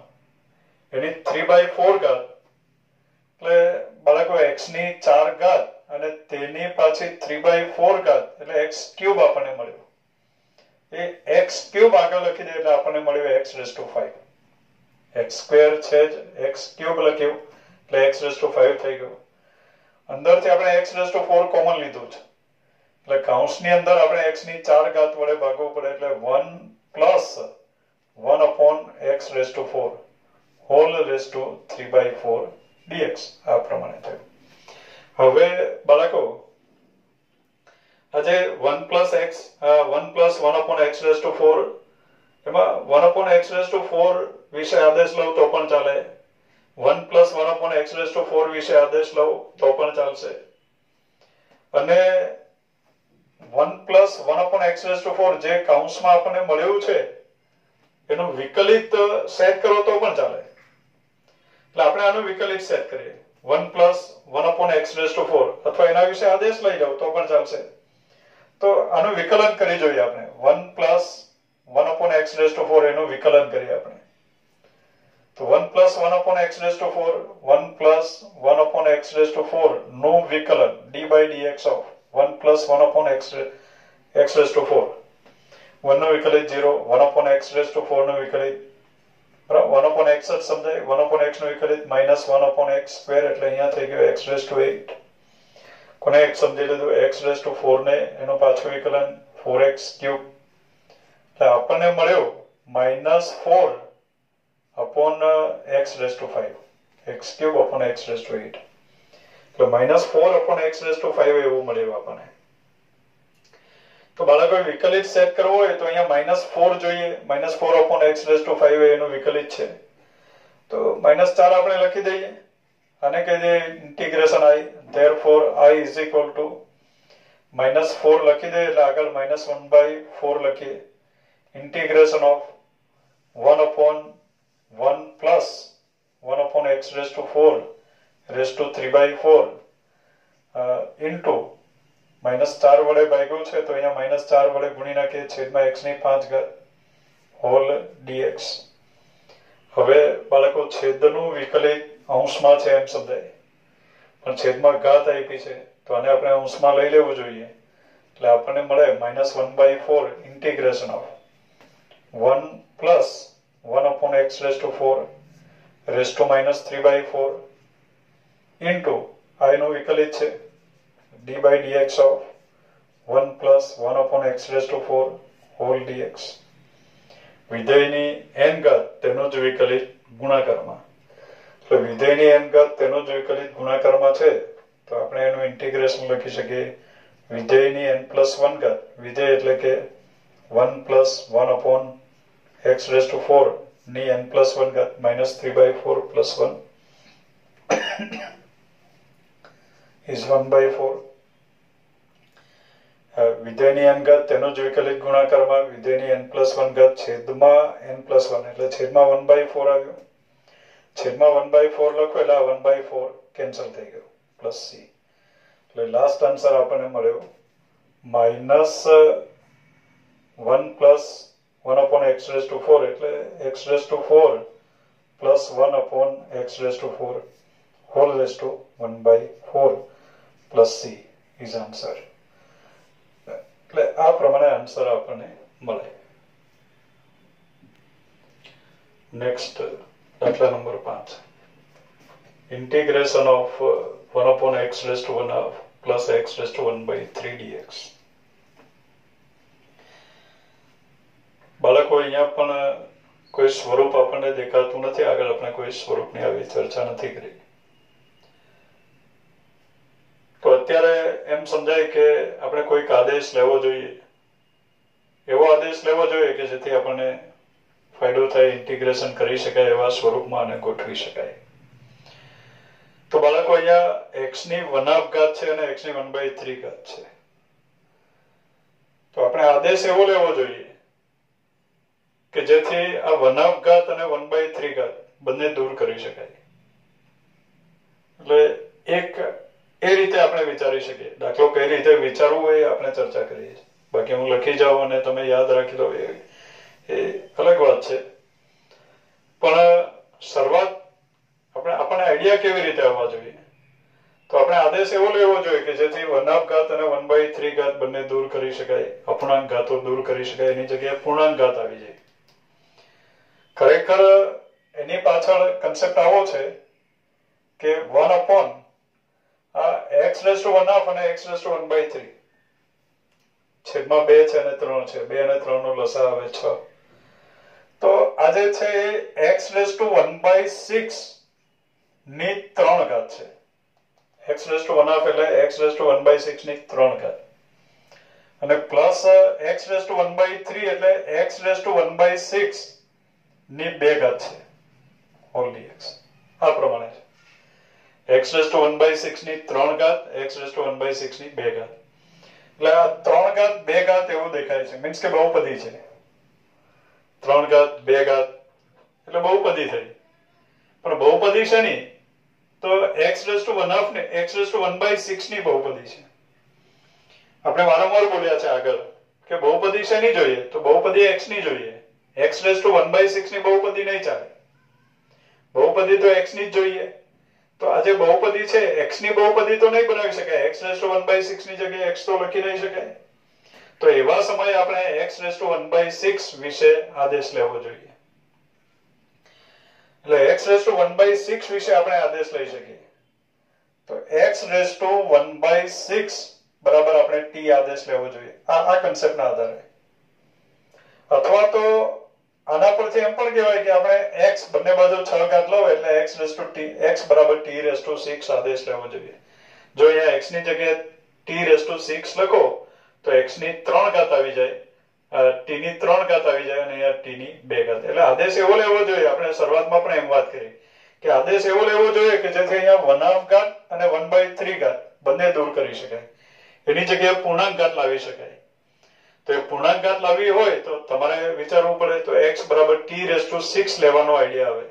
એની 3/4 ઘાત એટલે બાળકો x ની 4 ઘાત અને તેની પાછી 3/4 ઘાત એટલે x ક્યુબ આપણને મળ્યો. એ x ક્યુબ આગળ લખી દે એટલે આપણને મળ્યું x raised to 5. x square છે જ x ક્યુબ લખ્યું એટલે x raised to 5 થઈ ગયું. અંદરથી આપણે x raised to 4 કોમન લીધું છે એટલે કૌંસની અંદર આપણે x ની 4 ઘાત વડે ભાગવું પડે એટલે 1 plus 1 upon x raised to 4 whole raised to 3/4 dx આ પ્રમાણે થયું. હવે બાળકો આજે 1 plus 1 upon x raised to 4 એમાં 1 upon x raised to 4 વિશે આદેશ લઉં તો પણ ચાલે. 1 plus 1 upon x raised to 4 વિશે આદેશ લઉં તો પણ ચાલશે. અને 1 plus 1 upon x raised to 4 જે કૌંસમાં આપણને મળ્યું છે એનું વિકલિત સેટ કરો તો પણ ચાલે. એટલે આપણે આનું વિકલિત સેટ કરીએ 1 plus 1 upon x raised to 4 અથવા એના વિશે આદેશ લઈ જાવ તો પણ ચાલશે. તો આનું વિકલન કરી જોઈએ આપણે 1 plus 1 upon x raised to 4 એનું વિકલન કરીએ આપણે. તો 1 plus 1 upon x raised to 4 1 plus 1 upon x raised to 4 નું વિકલન d by dx of 1 plus 1 upon x raised to 4 1 નું વિકલિત 0 1 upon x raised to 4 નું વિકલિત બરાબર 1 upon x જ સમજાય 1 upon x નું વિકલિત minus 1 upon x square એટલે અહીંયા થઈ ગયો x raised to 8 કોને x સમજી લીધું x raised to 4 ને એનું પાછું વિકલન 4x cube એટલે આપણને મળ્યો -4 upon x raised to 5 x cube upon x raised to 8 એટલે -4 upon x raised to 5 એવું મળ્યું આપણને. તો બાળકો વિકલિત સેટ કરવો હોય તો અહીંયા -4 જોઈએ -4 upon x raised to 5 એનું વિકલિત છે તો -4 આપણે લખી દઈએ આને કહી દઈએ integration i therefore i is equal to -4 લખી દઈએ એટલે આગળ -1/4 લખીએ integration of 1 upon 1 plus 1 upon x raised to 4 raised to 3/4 into -4 વડે ભાગ્યું છે તો અહીંયા -4 વડે ગુણી નાખીએ છેદમાં x ની 5 ઘાત whole dx. હવે બાળકો છેદનું વિકલિત અંશમાં છે એમ સમજાય પણ છેદમાં ઘાત આપી છે તો આને આપણે અંશમાં લઈ લેવું જોઈએ એટલે આપણને મળે -1/4 integration of 1 plus 1 upon x raised to 4 raised to -3/4 into i નું વિકલિત છે d by dx of 1 plus 1 upon x raised to 4 whole dx. વિધેયની n ઘાત તેનો જ વિકલિત ગુણાકારમાં એટલે વિધેયની n ઘાત તેનો જ વિકલિત ગુણાકારમાં છે તો આપણે એનું ઇન્ટિગ્રેશન લખી શકીએ વિધેયની n+1 ઘાત વિધેય એટલે કે 1 plus 1 upon x raised to 4 ની n+1 ઘાત -3/4 plus 1 is 1/4 વિધેયની n ઘાત તેનો જ વિકલિત ગુણાકારમાં વિધેયની n+1 ઘાત છેદમાં n+1 એટલે છેદમાં 1/4 આવ્યો છેદમાં 1/4 લખો એટલે 1/4 કેન્સલ થઈ ગયો પ્લસ c એટલે લાસ્ટ આન્સર આપણને મળ્યો -1 plus 1 upon x raised to 4 એટલે x raised to 4 plus 1 upon x raised to 4 whole raised to 1/4 plus c is answer. એટલે આ પ્રમાણે આન્સર આપણને મળે. નેક્સ્ટ દાખલા number 5 integration of 1 upon x raised to 1/2 plus x raised to 1/3 dx. બાળકો અહીંયા પણ કોઈ સ્વરૂપ આપણને દેખાતું નથી આગળ આપણે કોઈ સ્વરૂપની આવી ચર્ચા નથી કરી તો અત્યારે એમ સમજાય કે આપણે કોઈક આદેશ લેવો જોઈએ એવો આદેશ લેવો જોઈએ કે જેથી આપણને ફાયદો થાય ઇન્ટિગ્રેશન કરી શકાય એવા સ્વરૂપમાં આને ગોઠવી શકાય. તો બાળકો અહીંયા x ની 1/2 ઘાત છે અને x ની 1/3 ઘાત છે તો આપણે આદેશ એવો લેવો જોઈએ કે જેથી આ 1/2 ઘાત અને 1/3 ઘાત બંને દૂર કરી શકાય. એટલે એક એ રીતે આપણે વિચારી શકીએ દાખલો કઈ રીતે વિચારવું હોય આપણે ચર્ચા કરીએ બાકી હું લખી જાઉં અને તમે યાદ રાખી લો એ અલગ વાત છે પણ શરૂઆત આપણને આઈડિયા કેવી રીતે આવવા જોઈએ તો આપણે આદેશ એવો લેવો જોઈએ કે જેથી 1/2 ઘાત અને 1/3 ઘાત બંને દૂર કરી શકાય અપૂર્ણાંક ઘાતો દૂર કરી શકાય એની જગ્યાએ પૂર્ણાંક ઘાત આવી જાય. ખરેખર એની પાછળ કન્સેપ્ટ આવો છે કે 1 upon x raised to 1/2 અને x raised to 1/3 છેદમાં 2 છે અને 3 છે, 2 અને 3 નો લસા આવે 6. તો આ જે છે એ x⁴ ની 3 ઘાત છે. x⁴ એટલે x⁴ ની 3 ઘાત અને પ્લસ x⁴ એટલે x⁴ ની 2 ઘાત છે હોલ dx. આ પ્રમાણે છે x⁴ ની 3 ઘાત x⁴ ની 2 ઘાત. એટલે આ 3 ઘાત 2 ઘાત એવું દેખાય છે, મીન્સ કે બહુપદી છે. 3 ઘાત 2 ઘાત એટલે બહુપદી થઈ. પણ બહુપદી છે ની તો x⁴ ને x⁴ ની બહુપદી છે. આપણે વારંવાર બોલ્યા છે આગળ કે બહુપદી શેની જોઈએ, તો બહુપદી x ની જોઈએ. x⁴ ની બહુપદી નહીં ચાલે, બહુપદી તો x ની જ જોઈએ. તો આ જે બહુપદી છે x ની બહુપદી તો નહીં બનાવી શકાય, x⁴ ની જગ્યાએ x તો લખી નહીં શકાય. તો એવા સમયે આપણે x⁴ વિશે આદેશ લેવો જોઈએ. એટલે x⁴ વિશે આપણે આદેશ લઈ શકીએ. તો x⁴ બરાબર આપણે t આદેશ લેવો જોઈએ આ કન્સેપ્ટના આધારે. અથવા તો આના પરથી એમ પણ કહેવાય કે આપણે x બંને બાજુ 6 ઘાત લો એટલે x બરાબર t⁶ આદેશ લેવો જોઈએ. જો અહીંયા x ની જગ્યાએ t⁶ લખો તો x ની 3 ઘાત આવી જાય, t ની 3 ઘાત આવી જાય અને અહીંયા t ની 2 ઘાત. એટલે આદેશ એવો લેવો જોઈએ, આપણે શરૂઆતમાં પણ એમ વાત કરી કે આદેશ એવો લેવો જોઈએ કે જેથી અહીંયા 1/2 ઘાત અને 1/3 ઘાત બંને દૂર કરી શકાય, એની જગ્યાએ પૂર્ણાંક ઘાત લાવી શકાય. તો એ પૂર્ણાંક ઘાત લાવવી હોય તો તમારે વિચારવું પડે તો x બરાબર t⁶ લેવાનો આઈડિયા આવે.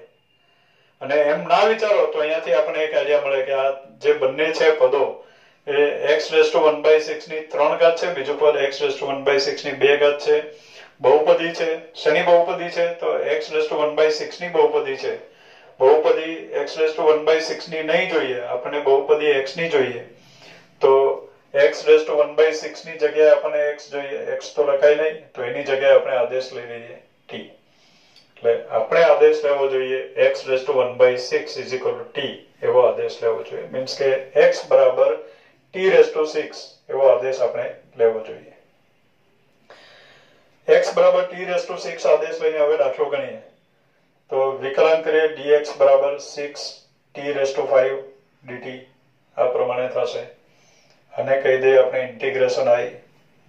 અને એમ ના વિચારો તો અહીંયાથી આપણને એક આઈડિયા મળે કે આ જે બંને છે પદો એ x⁴ ની 3 ઘાત છે, બીજું પદ x⁴ ની 2 ઘાત છે. બહુપદી છે, શેની બહુપદી છે તો x⁴ ની બહુપદી છે. બહુપદી x⁴ ની નહીં જોઈએ, આપણને બહુપદી x ની જોઈએ. તો x⁴ ની જગ્યાએ આપણને x જોઈએ, x તો લખાય નહીં, તો એની જગ્યાએ આપણે આદેશ લઈ લઈએ t. એટલે આપણે આદેશ લેવો જોઈએ x⁴ t એવો આદેશ લેવો જોઈએ, મીન્સ કે x બરાબર t⁶ એવો આદેશ આપણે લેવો જોઈએ. x બરાબર t⁶ આદેશ લઈને હવે દાખલો ગણીએ. તો વિકલન કરીએ dx બરાબર 6t⁵ dt આ પ્રમાણે થશે. અને કહી દઈએ આપણે integration i,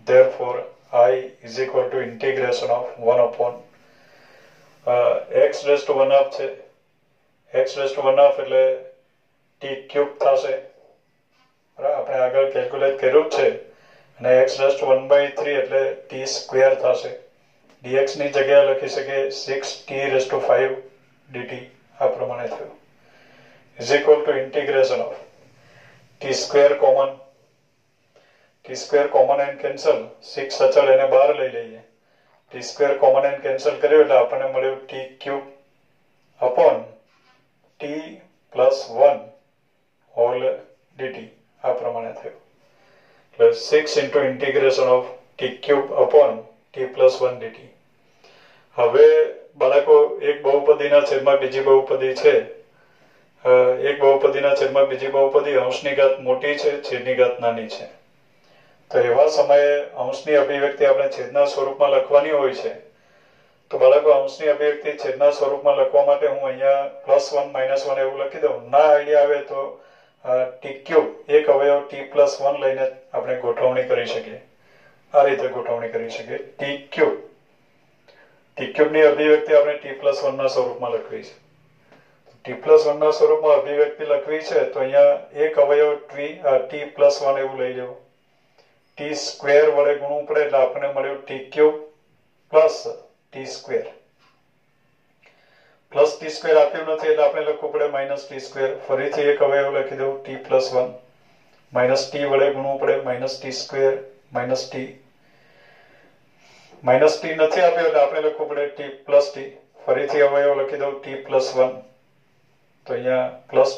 therefore i is equal to integration of 1/(x⁴ છે, x⁴ એટલે t³ થશે. આપણે આગળ કેલ્ક્યુલેટ કર્યું છે. અને x⁴ એટલે t² થશે. dx ની જગ્યાએ લખી શકીએ 6t⁵ dt આ પ્રમાણે થયું. is equal to integration of t² common, t² common and cancel, 6 અચળ એને બહાર લઈ લઈએ. t² કોમન એન્ડ કેન્સલ કર્યું એટલે આપણને મળ્યું t³ upon t+1 hall dt આ પ્રમાણે થયું. એટલે 6 into integration of t³ upon t+1 dt. હવે બાળકો એક બહુપદીના છેદમાં બીજી બહુપદી છે, એક બહુપદીના છેદમાં બીજી બહુપદી અંશની ઘાત મોટી છે, છેદની ઘાત નાની છે. તો એવા સમયે અંશની અભિવ્યક્તિ આપણે છેદના સ્વરૂપમાં લખવાની હોય છે. તો બાળકો અંશની અભિવ્યક્તિ છેદના સ્વરૂપમાં લખવા માટે હું અહીંયા +1 -1 એવું લખી દઉં. ના આઈડિયા આવે તો t³ એક અવયવ t+1 લઈને આપણે ગોઠવણી કરી શકીએ. આ રીતે ગોઠવણી કરી શકીએ. t³ ની અભિવ્યક્તિ આપણે t+1 ના સ્વરૂપમાં લખવી છે. t+1 ના સ્વરૂપમાં અભિવ્યક્તિ લખવી છે તો અહીંયા એક અવયવ t+1 એવું લઈ લેવું. t² વડે ગુણવું પડે એટલે આપણને મળ્યું t³ +t². +t² આપ્યું નથી એટલે આપણે લખવું પડે -t². ફરીથી એક અવયવ લખી દઉં t+1, -t વડે ગુણવું પડે -t², -t નથી આપ્યો એટલે આપણે લખવું પડે t+t. ફરીથી અવયવ લખી દઉં t+1. તો અહીંયા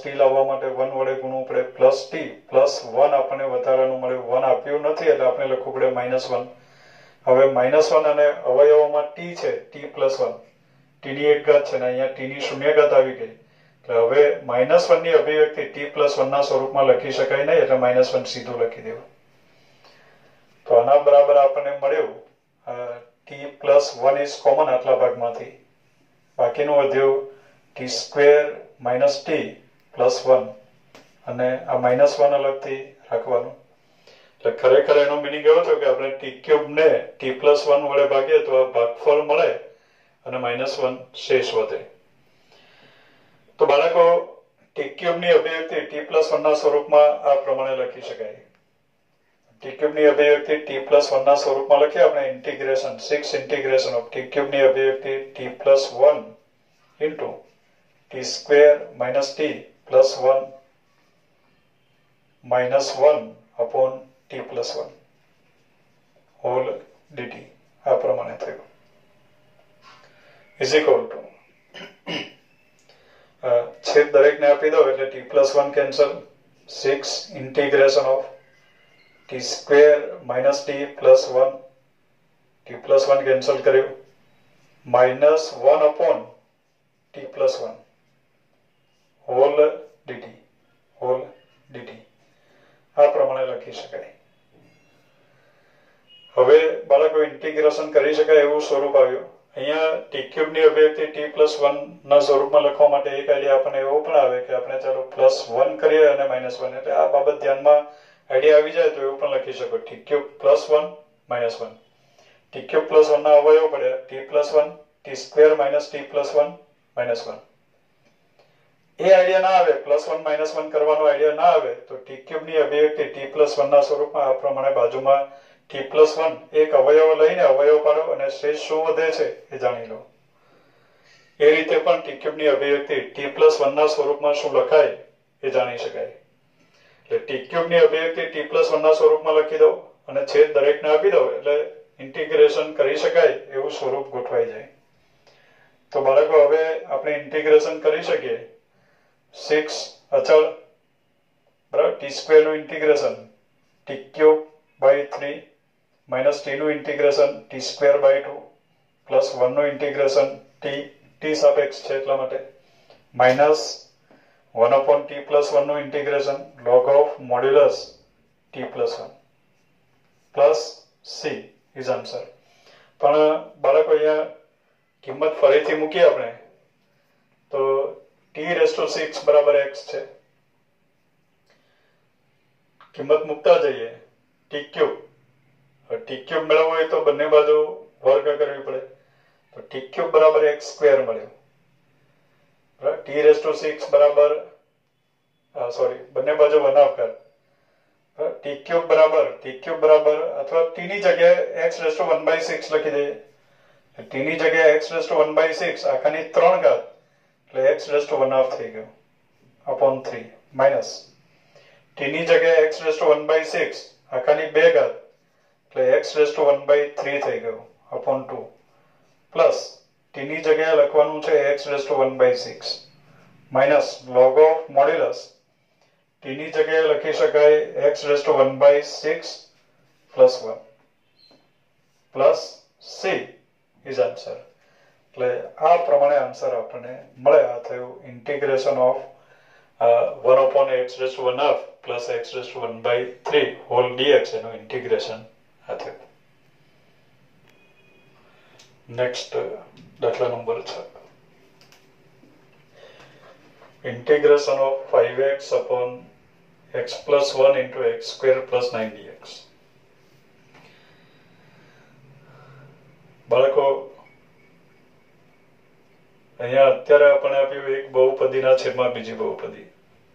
+t લાવવા માટે 1 વડે ગુણવું પડે +t+1 આપણને વધારાનું મળ્યું. 1 આપ્યું નથી એટલે આપણે લખવું પડે -1. હવે -1 અને અવયવોમાં t છે t+1, t ની 1 ઘાત છે ને અહીંયા t ની 0 ઘાત આવી ગઈ. એટલે હવે -1 ની અભિવ્યક્તિ t+1 ના સ્વરૂપમાં લખી શકાય નહીં એટલે -1 સીધું લખી દેવું. તો આના બરાબર આપણને મળ્યું t+1 ઇઝ કોમન આટલા ભાગમાંથી, બાકીનું વધ્યું t² - t+1 અને આ -1 અલગથી રાખવાનું. એટલે ખરેખર એનો મિનિંગ એવો થયો કે આપણે t³ ને t+1 વડે ભાગીએ તો આ ભાગફળ મળે અને -1 શેષ વધે. તો બાળકો t³ ની અભિવ્યક્તિ t+1 ના સ્વરૂપમાં આ પ્રમાણે લખી શકાય. t³ ની અભિવ્યક્તિ t+1 ના સ્વરૂપમાં લખીએ આપણે. ઇન્ટિગ્રેશન 6 ઇન્ટિગ્રેશન ઓફ t³ ની અભિવ્યક્તિ t+1 into t² - t+1 -1 upon t+1 whole dt આ પ્રમાણે થયું. ઇઝ ઇક્વલ ટુ છેદ દરેકને આપી દો એટલે t+1 cancel. 6 integration of t² - t+1 t+1 cancel કર્યું -1 upon t+1 whole dt આ પ્રમાણે લખી શકાય. હવે બાળકો ઇન્ટિગ્રેશન કરી શકાય એવું સ્વરૂપ આવ્યું. અહીંયા t³ ની અભિવ્યક્તિ t+1 ના સ્વરૂપમાં લખવા માટે એક આઈડિયા આપણને એવો પણ આવે કે આપણે ચાલો +1 કરીએ અને -1, એટલે આ બાબત ધ્યાનમાં આઈડિયા આવી જાય તો એવું પણ લખી શકો. t³ +1 -1 t³ +1 ના અવયવ પડ્યા t+1 t² - t+1 -1. એ આઈડિયા ના આવે, +1 -1 કરવાનો આઈડિયા ના આવે તો t³ ની અભિવ્યક્તિ t+1 ના સ્વરૂપમાં આ પ્રમાણે બાજુમાં t+1 એક અવયવ લઈને અવયવ પાડો અને શેષ શું વધે છે એ જાણી લો. એ રીતે પણ t³ ની અભિવ્યક્તિ t+1 ના સ્વરૂપમાં શું લખાય એ જાણી શકાય. એટલે t³ ની અભિવ્યક્તિ t+1 ના સ્વરૂપમાં લખી દો અને છેદ દરેકને આપી દો એટલે ઇન્ટિગ્રેશન કરી શકાય એવું સ્વરૂપ ગોઠવાઈ જાય. તો બાળકો હવે આપણે ઇન્ટિગ્રેશન કરી શકીએ. 6 અચળ બરાબર t² નું ઇન્ટિગ્રેશન t³/3 - t નું ઇન્ટિગ્રેશન t²/2 +1 નું ઇન્ટિગ્રેશન t સાપેક્ષ છે એટલા માટે -1 upon t+1 નું integration log of modulus t+1 plus c is answer. પણ બાળકો અહીંયા કિંમત ફરીથી મૂકીએ આપણે તો t⁻6 બરાબર x છે. કિંમત મૂકતા જઈએ. t³ મેળવવો હોય તો બંને બાજુ વર્ગ કરવી પડે તો t³ બરાબર x² મળ્યો. t⁻6 બરાબર બંને બાજુ વનાવકાર t³ બરાબર અથવા t ની જગ્યાએ x⁻⁴ લખી દઈએ. t ની જગ્યાએ x⁻⁴ આખાની 3 ઘાત એટલે x⁻⁴ થઈ ગયો upon 3 માઇનસ t ની જગ્યાએ x⁻⁴ આખાની 2 ઘાત એટલે x⁻⁴ થઈ ગયો upon 2 પ્લસ t ની જગ્યાએ લખવાનું છે x⁻⁴ minus log of modulus t ની જગ્યાએ લખી શકાય x⁻⁴ plus 1 plus c is answer. એટલે આ પ્રમાણે આન્સર આપણને મળે. આ થયું integration of 1 upon x⁻⁴ plus x⁻⁴ whole dx એનું ઇન્ટિગ્રેશન આ થયું. નેક્સ્ટ દાખલા number 6. Integration of 5x upon x+1 into x² plus 9dx. બાળકો અહીંયા અત્યારે આપણે આપ્યું એક બહુપદીના છેદમાં બીજી બહુપદી.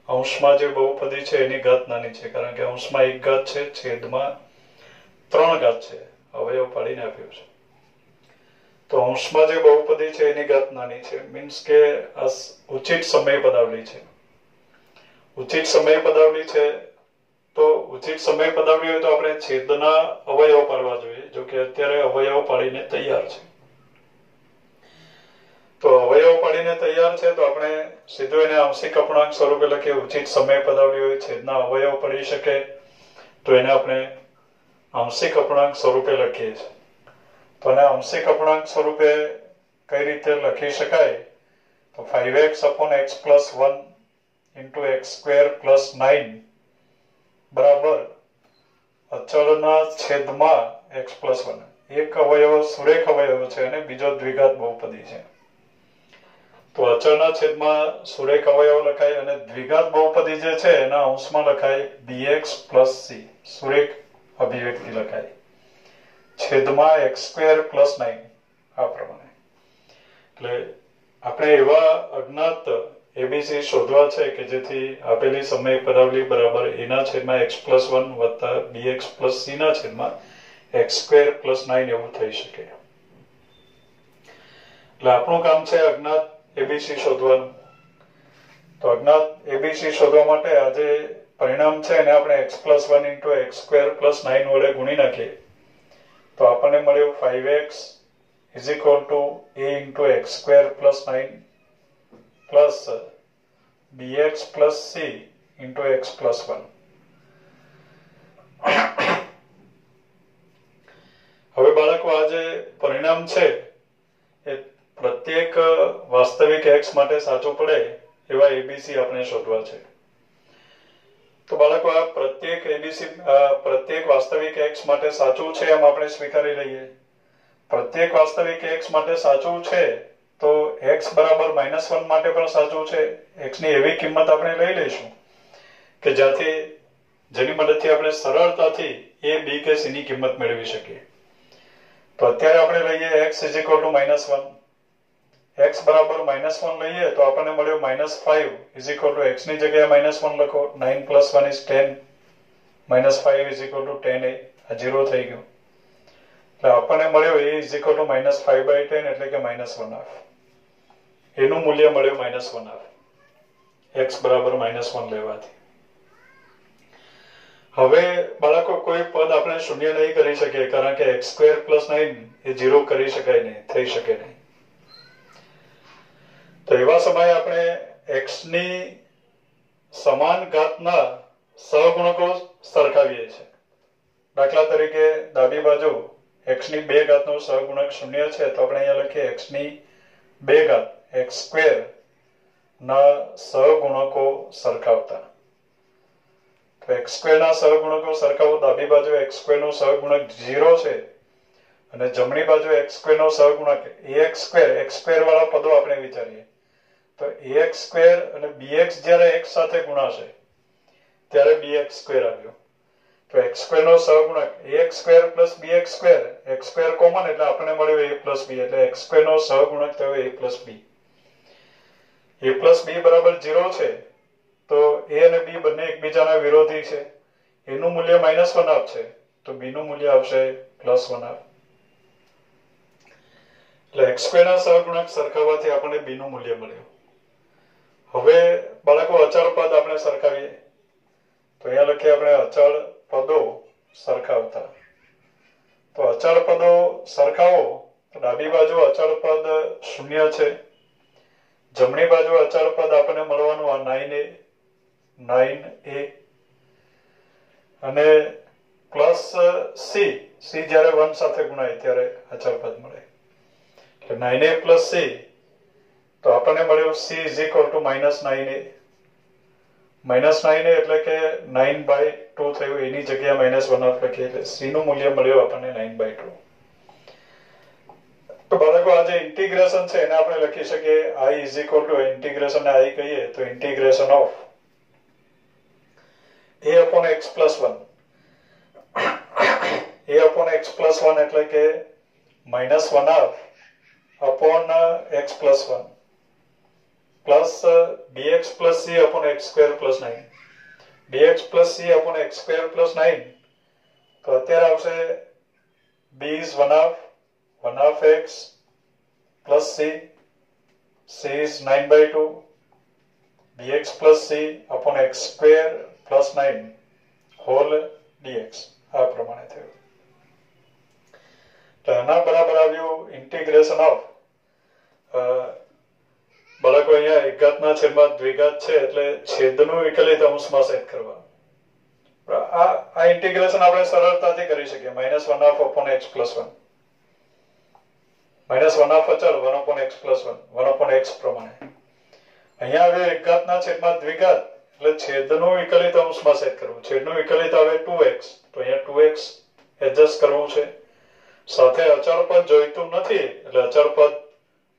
અંશમાં જે બહુપદી છે એની ઘાત નાની છે કારણ કે અંશમાં 1 ઘાત છે, છેદમાં 3 ઘાત છે. અવયવ પાડીને આપ્યું છે તો અંશમાં જે બહુપદી છે એની ઘાત નાની છે. મીન્સ કે આ ઉચિત સમય પદાવલી છે. ઉચિત સમય પદાવલી છે તો ઉચિત સમય પદાવલી હોય તો આપણે છેદના અવયવ પાડવા જોઈએ. જો કે અત્યારે અવયવ પાડીને તૈયાર છે તો અવયવ પાડીને તૈયાર છે તો આપણે સીધું એને આંશિક અપૂર્ણાંક સ્વરૂપે લખીએ. ઉચિત સમય પદાવલી હોય, છેદના અવયવ પડી શકે તો એને આપણે આંશિક અપૂર્ણાંક સ્વરૂપે લખીએ છીએ. તો એને આંશિક અપૂર્ણાંક સ્વરૂપે કઈ રીતે લખી શકાય તો 5x upon x+1 into x² plus 9 બરાબર અચળના છેદમાં x+1 એક અવયવ સુરેખ અવયવ છે અને બીજો દ્વિઘાત બહુપદી છે. તો અચળના છેદમાં સુરેખ અવયવ લખાય અને દ્વિઘાત બહુપદી જે છે એના અંશમાં લખાય bx + c. સુરેખ અભિવ્યક્તિ લખાય છેદમાં x² + 9 આ પ્રમાણે. એટલે આપણે એવા અજ્ઞાત ABC શોધવા છે કે જેથી આપેલી સમય પદાવલી બરાબર a ના છેદમાં x+1 વત્તા bx + c ના છેદમાં x² + 9 એવું થઈ શકે. એટલે આપણું કામ છે અજ્ઞાત ABC શોધવાનું. તો અજ્ઞાત ABC શોધવા માટે આજે પરિણામ છે એને આપણે x+1 * x² + 9 વડે ગુણી નાખીએ તો આપણને મળ્યું 5x = a * x² + 9 plus bx + c * x+1. હવે બાળકો આ જે પરિણામ છે એ પ્રત્યેક વાસ્તવિક x માટે સાચું પડે એવા ABC આપણે શોધવા છે. તો બાળકો આ પ્રત્યેક વાસ્તવિક x માટે સાચું છે એમ આપણે સ્વીકારી લઈએ. પ્રત્યેક વાસ્તવિક x માટે સાચું છે તો x બરાબર -1 માટે પણ સાચું છે. x ની એવી કિંમત આપણે લઈ લઈશું કે જેની મદદથી આપણે સરળતાથી a, b કે c ની કિંમત મેળવી શકીએ. તો અત્યારે આપણે લઈએ x = -1. x બરાબર -1 લઈએ તો આપણને મળ્યું -5 x ની જગ્યાએ -1 લખો. 9 + 1 = 10. -5 = 10a. આ 0 થઈ ગયું. એટલે આપણને મળ્યું a = -5/10 એટલે કે -1/2. એનું મૂલ્ય મળ્યું -1/2. x બરાબર -1 લેવાથી. હવે બાળકો કોઈ પદ આપણે શૂન્ય નહીં કરી શકીએ કારણ કે x² + 9 એ 0 કરી શકાય નહીં, થઈ શકે નહીં. તો એવા સમયે આપણે x ની સમાન ઘાતના સહગુણકો સરખાવીએ છીએ. દાખલા તરીકે ડાબી બાજુ x ની 2 ઘાતનો સહગુણક 0 છે તો આપણે અહીંયા લખીએ x ની 2 ઘાત x² ના સહગુણકો સરખાવતા. તો x² ના સહગુણકો સરખાવો. ડાબી બાજુ x² નો સહગુણક 0 છે અને જમણી બાજુ x² નો સહગુણક ax². x² વાળા પદો આપણે વિચારીએ તો ax² અને bx જ્યારે x સાથે ગુણાશે ત્યારે bx² આવ્યો. તો x² નો સહગુણક ax² + bx². x² કોમન એટલે આપણને મળ્યું a + b એટલે x² નો સહગુણક થયો a + b. a + b બરાબર 0 છે તો a અને b બંને એકબીજાના વિરોધી છે. એનું મૂલ્ય -1/2 છે તો b નું મૂલ્ય આવશે +1/2. એટલે x² ના સહગુણક સરખાવવાથી આપણને b નું મૂલ્ય મળ્યું. હવે બાળકો અચળ પદ આપણે સરખાવીએ તો અહીંયા લખીએ આપણે અચળ પદો સરખાવતા. તો અચળ પદો સરખાવો તો ડાબી બાજુ અચળ પદ 0 છે. જમણી બાજુ અચળ પદ આપણને મળવાનું આ 9a અને +c જ્યારે 1 સાથે ગુણાય ત્યારે અચળ પદ મળે. એટલે 9a + c તો આપણને મળ્યું c = -9a. -9a એટલે કે 9/2 થયું. એની જગ્યાએ -1/2 લખીએ એટલે c નું મૂલ્ય મળ્યું આપણને 9/2. તો બાળકો આ જે ઇન્ટિગ્રેશન છે એને આપણે લખી શકીએ I ઇન્ટિગ્રેશન I કહીએ તો ઇન્ટિગ્રેશન ઓફ a/x+1. a/x+1 એટલે કે -1/2 x+1 plus bx + c x² + 9. bx + c x² + 9 તો અત્યારે આવશે b is 1/2 x plus c is 9/2 bx + c x² + 9 whole dx. આ પ્રમાણે થયું. તો આના બરાબર આવ્યું ઇન્ટિગ્રેશન ઓફ બાળકો અહીંયા એક ઘાતના છેદમાં દ્વિઘાત છે એટલે છેદનું વિકલિત અંશમાં સેટ કરવાનું. આ ઇન્ટિગ્રેશન આપણે સરળતાથી કરી શકીએ. -1/2 x+1 -1/2 અચળ 1/x+1 1/x પ્રમાણે. અહીંયા આવ્યો એક ઘાતના છેદમાં દ્વિઘાત એટલે છેદનું વિકલિત અંશમાં સેટ કરવું. છેદનું વિકલિત આવે 2x, તો અહીંયા 2x એડજસ્ટ કરવું છે. સાથે અચળ પદ જોઈતું નથી એટલે અચળ પદ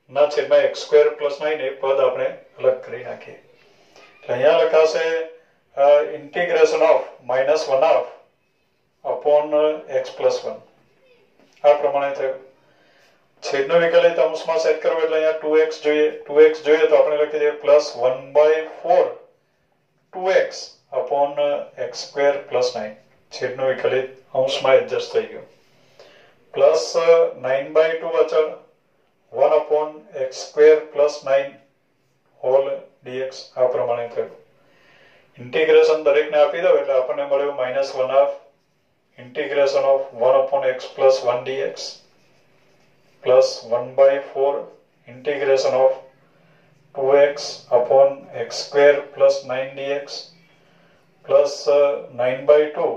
ના છેદમાં x² + 9 એ પદ આપણે અલગ કરી નાખીએ. એટલે અહીંયા લખાશે ઇન્ટિગ્રેશન ઓફ -1/2 upon x + 1. આ પ્રમાણે થયું. છેદનું વિકલિત અંશમાં સેટ કરવું એટલે અહીંયા 2x જોઈએ. 2x જોઈએ તો આપણે લખી દઈએ +1/4 2x upon x² + 9. છેદનું વિકલિત અંશમાં એડજસ્ટ થઈ ગયું. +9/2 અચળ 1 upon x² + 9 હોલ dx. આ પ્રમાણે થયું. ઇન્ટિગ્રેશન દરેકને આપી દો એટલે આપણને મળ્યું -1/2 integration of 1 upon x + 1 dx +1/4 integration of 2x upon x² + 9 dx +9/2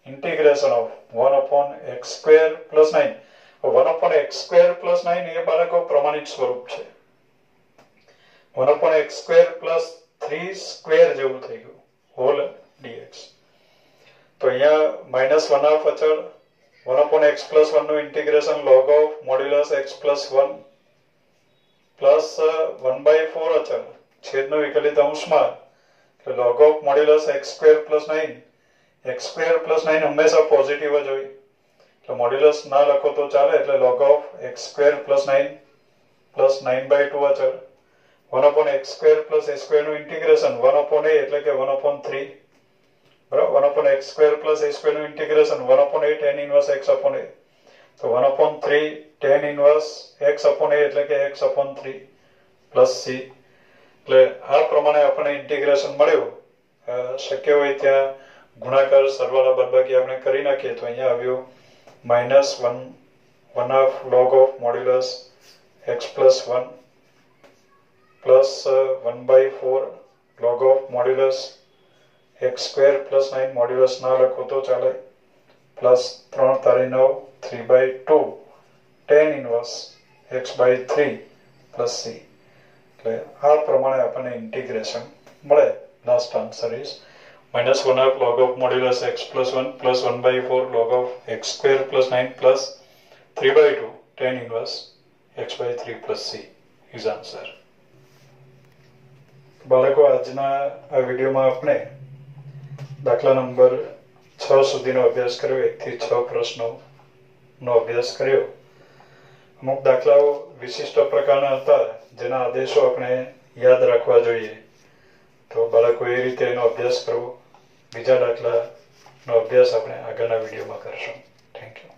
integration of 1 upon x² + 9. 1 upon x² + 9 એ બાળકો પ્રમાણિત સ્વરૂપ છે. 1 upon x² + 3² જેવું થઈ ગયું હોલ dx. તો અહીંયા -1/2 અચળ 1 upon x + 1 નું integration log of modulus x + 1 +1/4 અચળ છેદનું વિકલિત અંશમાં log of modulus x² + 9. x² + 9 હંમેશા પોઝિટિવ જ હોય એટલે મોડ્યુલસ ના લખો તો ચાલે એટલે log of x² + 9 +9/2 અચળ 1 upon x² + a² નું ઇન્ટિગ્રેશન 1 upon a એટલે કે 1 upon 3 બરાબર. 1 upon x² + a² નું integration 1 upon a tan inverse x upon a. તો 1 upon 3 tan inverse x upon a એટલે કે x upon 3 + c. એટલે આ પ્રમાણે આપણને ઇન્ટિગ્રેશન મળ્યું. શક્ય હોય ત્યાં ગુણાકાર સરવાળા બાદબાકી આપણે કરી નાખીએ તો અહીંયા આવ્યું -1/2 log of modulus x + 1 +1/4 log of modulus x² + 9 modulus ના લખો તો ચાલે +3 × 9 3/2 tan inverse x/3 + c. એટલે આ પ્રમાણે આપણને ઇન્ટિગ્રેશન મળે. Last answer is -1/2 log of modulus x + 1 +1/4 log of x² + 9 +3/2 tan inverse x/3 + c is answer. બાળકો આજના આ વિડીયોમાં આપણે દાખલા નંબર 6 સુધીનો અભ્યાસ કર્યો. 1 થી 6 પ્રશ્નોનો અભ્યાસ કર્યો. અમુક દાખલાઓ વિશિષ્ટ પ્રકારના હતા જેના આદેશો આપણે યાદ રાખવા જોઈએ. તો બાળકો એ રીતે એનો અભ્યાસ કરવો. બીજા દાખલાનો અભ્યાસ આપણે આગળના વિડીયોમાં કરશું. Thank you.